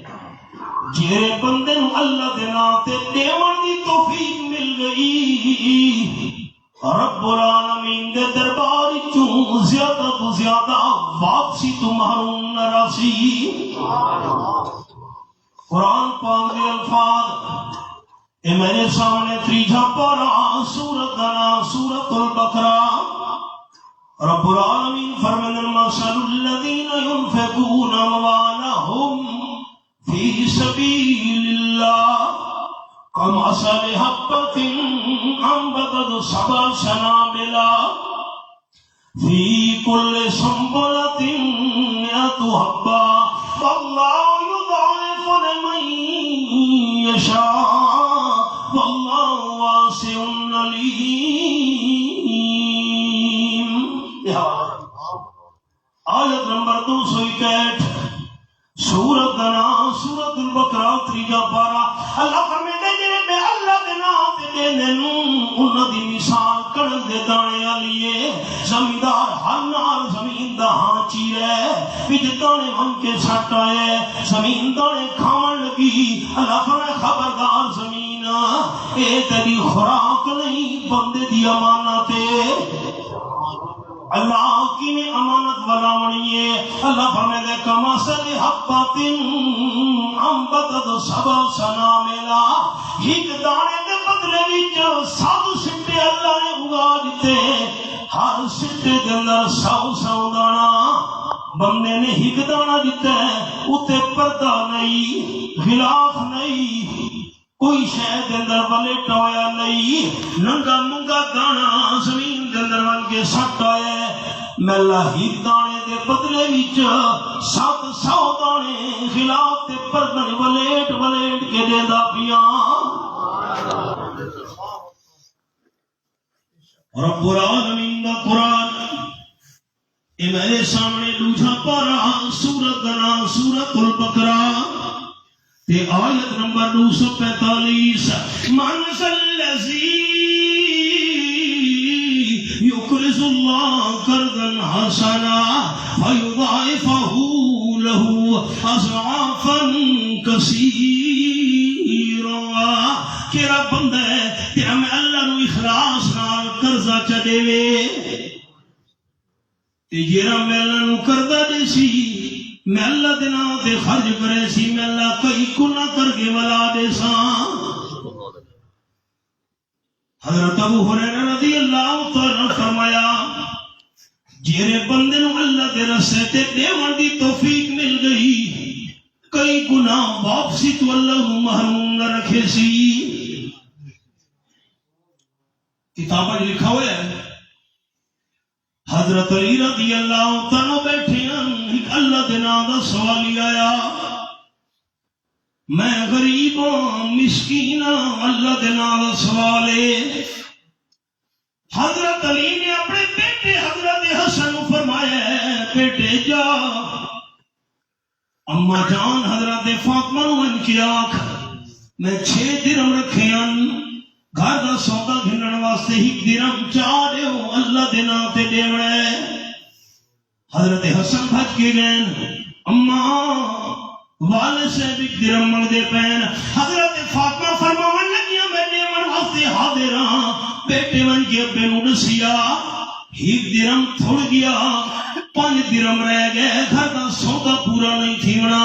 جیرے بندے نو اللہ دے نام تے دیوان دی توفیق مل گئی رب العالمین دے دربار چوں زیادہ تو زیادہ واپسی تو محروم نہ رسی قرآن پاک دے الفاظ اے میرے سامنے تریجا پارا سورت دنا سورت البقرہ رب العالمین فرمائے مثل الذین ينفقون اموالهم في سبيل الله كمثل حبة أنبتت 7 سنابل في كل سنبلة 100 حبة والله يضاعف لمن يشاء والله واسع عليم آیت نمبر 261 سورت کا نام سورت البقرہ تریجا پارا اللہ فرمائے جے میں اللہ دے نام تے دیندے نوں انہاں دی مثال کڑک دے دانے والی ہے زمیندار ہر نال زمین دا ہاں چیرے وچ دانے من کے سٹ آئے زمین دانے کھاون لگی اللہ فرمائے خبردار زمین اے تیری خوراک نہیں بندے دی امانت ہے اللہ کی نے امانت والا بنیے اللہ فرمائے کما سل حبات انبتت سبع سنابلا ایک دانے دے بدلے وچ 7 سٹے اللہ نے اگا دیتے ہر سٹے دے اندر 100 دانا بندے نے ایک دانا دیتا ہے اتے پردہ نہیں غلاف نہیں کوئی شے دے اندر ولیٹا ہویا نہیں ننگا منگا دانا زمین دے اندر ون کے سٹ آیا میں اللہ ہی دانے دے بدلے وچ 700 دانے خلاف تے پردن ولیٹ ولیٹ کے دیندا پیاں رب العالمین دا قرآن اے میرے سامنے دوسرا پارا سورت کا نام سورت البقرہ تے آیت نمبر 245 من الذی یقرض اللہ قرضا حسنا فیضاعفہ له اضعافا کثیرا کیڑا بندہ ہے تیرا میں اللہ نو اخلاص نال قرضہ چ دیوے تے جیڑا میں اللہ نو قرضہ دے سی میں اللہ دے نام تے خرچ کرے سی میں اللہ کئی گنا کر کے ولا دے ساں حضرت ابو ہریرہ رضی اللہ تعالی فرمایا جیرے بندے نو اللہ دے رستے تے دیون دی توفیق مل گئی کئی گناہ واپسی تو اللہ محروم نہ رکھے سی کتابیں لکھا ہوا ہے حضرت علی رضی اللہ تعالی بیٹھے ہیں اللہ دے نام دا سوالی آیا میں غریب ہوں مسکین ہوں اللہ دے نام دا سوال ہے حضرت علی نے اپنے بیٹے حضرت حسن کو فرمایا ہے بیٹے جا اما جان حضرت فاطمہ نو ان کی آنکھ میں 6 درہم رکھے ہیں گھر دا سودا گھنن واسطے 1 درہم چاہ دیو اللہ دے نام تے دیونا ہے حضرت حسن بھج کے گئے اما والد سے 1 درہم منگ دے پین حضرت فاطمہ فرماون لگیاں میں دیون واسطے حاضر ہاں بیٹے من کے ابے نو دسیا 1 درہم تھوڑ گیا 5 درہم رہ گئے گھر دا سودا پورا نہیں تھیونا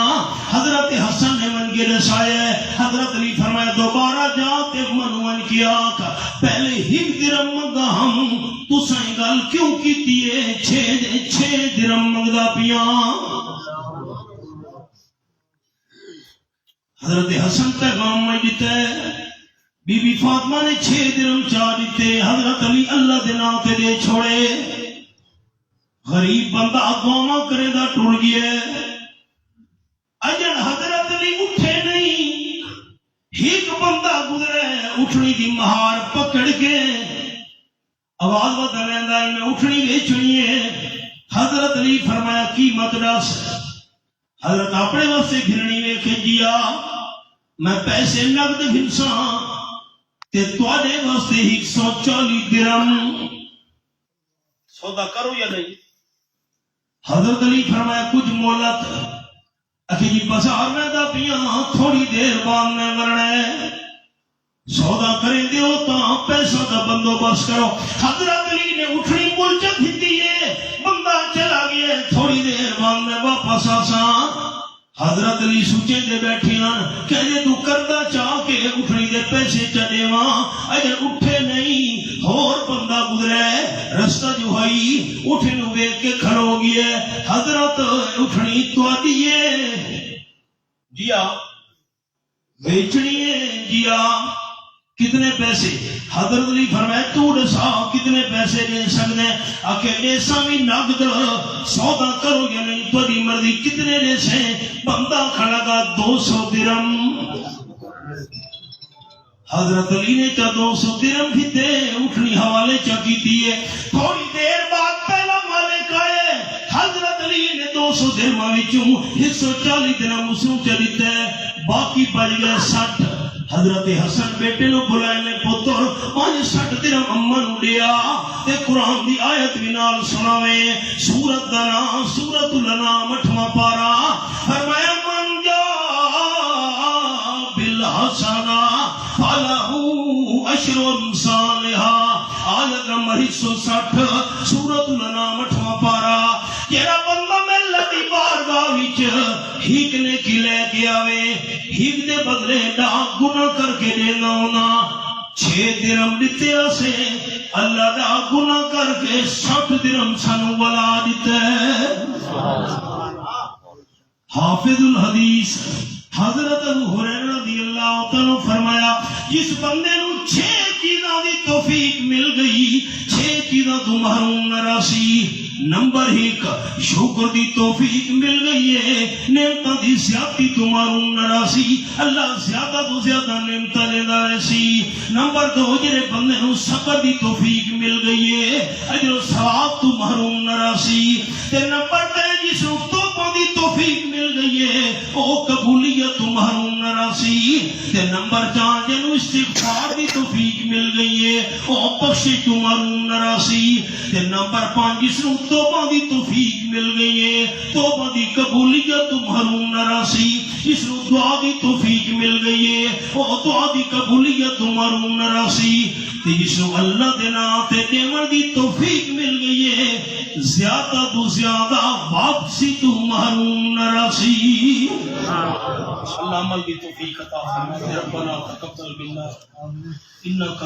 حضرت حسن نے من کے دسایا حضرت علی فرمایا دوبارہ جا تے منون کی آنکھ پہلے 1 درہم منگا ہم تسائیں گل کیوں کیتی ہے 6 درہم منگدا پیاں حضرت حسن پیغام میں دیتا ہے بی بی فاطمہ نے 6 درہم چاہ دیتے حضرت علی اللہ دے نام تے دے چھوڑے غریب بندہ دعا کرے دا ٹر گیا اجن حضرت علی اٹھے نہیں ایک بندہ گزرے اٹھنی دی مہار پکڑ کے آواز بتا رہندا میں اٹھنی ویچنی ہے حضرت علی فرمایا قیمت دس حضرت اپنے واسطے گھرنی ویکھ جیا میں پیسے نقد گھنساں تے تواڈے واسطے 140 درہم سودا کرو یا نہیں حضرت علی فرمایا کچھ مولت اکھی جی بازار میں دا پیاں تھوڑی دیر بعد میں ورنا ہے سودا کریں دیو تا پیسہ دا بندوبست کرو حضرت علی نے اٹھنی ملچک ہتی ہے بندہ چلا گیا تھوڑی دیر بعد میں واپس آساں حضرت علی سوچے دے بیٹھے ہیں کہنے تو کردہ چاہ کے اٹھنی دے پیسے چڑے وہاں اگر اٹھے نہیں اور بندہ گزرے رستہ جو ہائی اٹھنے ویک کے کھڑو گئے حضرت اٹھنی تو دیئے جیا بیچنی ہے جیا کتنے پیسے حضرت علی فرمائے تو دسا کتنے پیسے دے سکتے ہیں آکے ایسا بھی نقد سودا کرو یا نہیں تو دی مرضی کتنے دے سے بندہ کھڑا گا 200 درہم حضرت علی نے چا 200 درہم بھی دے اٹھنی حوالے چا کی دیئے تھوڑی دیر بعد پہلا مالک آئے حضرت علی 200 درہماں وچوں 140 درہم اس نوں چلیتا ہے، باقی بچ گئے 60۔ حضرت حسن بیٹے نو بلائے نے پتر 60 درہم اما نو دیا تے قرآن دی آیت بھی نال سناویں۔ سورت دا نام سورۃ الانعام 8واں پارا، فرمایا من جاء بالحسنہ فلہ عشر امثالہا، آیت نمبر 160 سورۃ الانعام 8واں پارا۔ جیڑا بندہ میں اللہ دی بارگاہ وچ ہیک نے کی لے کے آوے، ہیک دے بدلے دا گناہ کر کے دینا ہونا، 6 درہم دیتے اسے اللہ دا گناہ کر کے 60 درہم سانو بلا دیتا ہے۔ حافظ الحدیث حضرت ابو ہریرہ رضی اللہ تعالیٰ فرمایا جس بندے نو 6 چیزاں دی توفیق مل گئی، 6 چیزاں تو محروم نہ راسی۔ نمبر 1 شکر دی توفیق مل گئی ہے، نعمتاں دی زیادتی تو محروم نہ راسی، اللہ زیادہ تو زیادہ نعمتاں دیندا رہسی۔ نمبر 2 جڑے بندے نو صبر دی توفیق مل گئی ہے، اجر و ثواب تو محروم نہ راسی۔ تے نمبر 3 جس نو توبہ دی توفیق مل گئی ہے، او قبولیت تو محروم نہ راسی۔ تے نمبر 4 جنو استغفار دی توفیق مل گئی ہے، او بخشش تو محروم نہ راسی۔ تے نمبر 5 جس نو توبہ دی توفیق مل گئی ہے، توبہ دی قبولیت تو محروم نہ راسی۔ جس نو دعا دی توفیق مل گئی ہے، او دعا دی قبولیت تو محروم نہ راسی۔ تے جس نو اللہ دے نام تے دیون دی توفیق مل گئی ہے، زیادہ تو زیادہ واپسی تو محروم نہ راسی۔ اللہ عمل کی توفیق عطا فرمائے۔ ربنا تقبل منا انک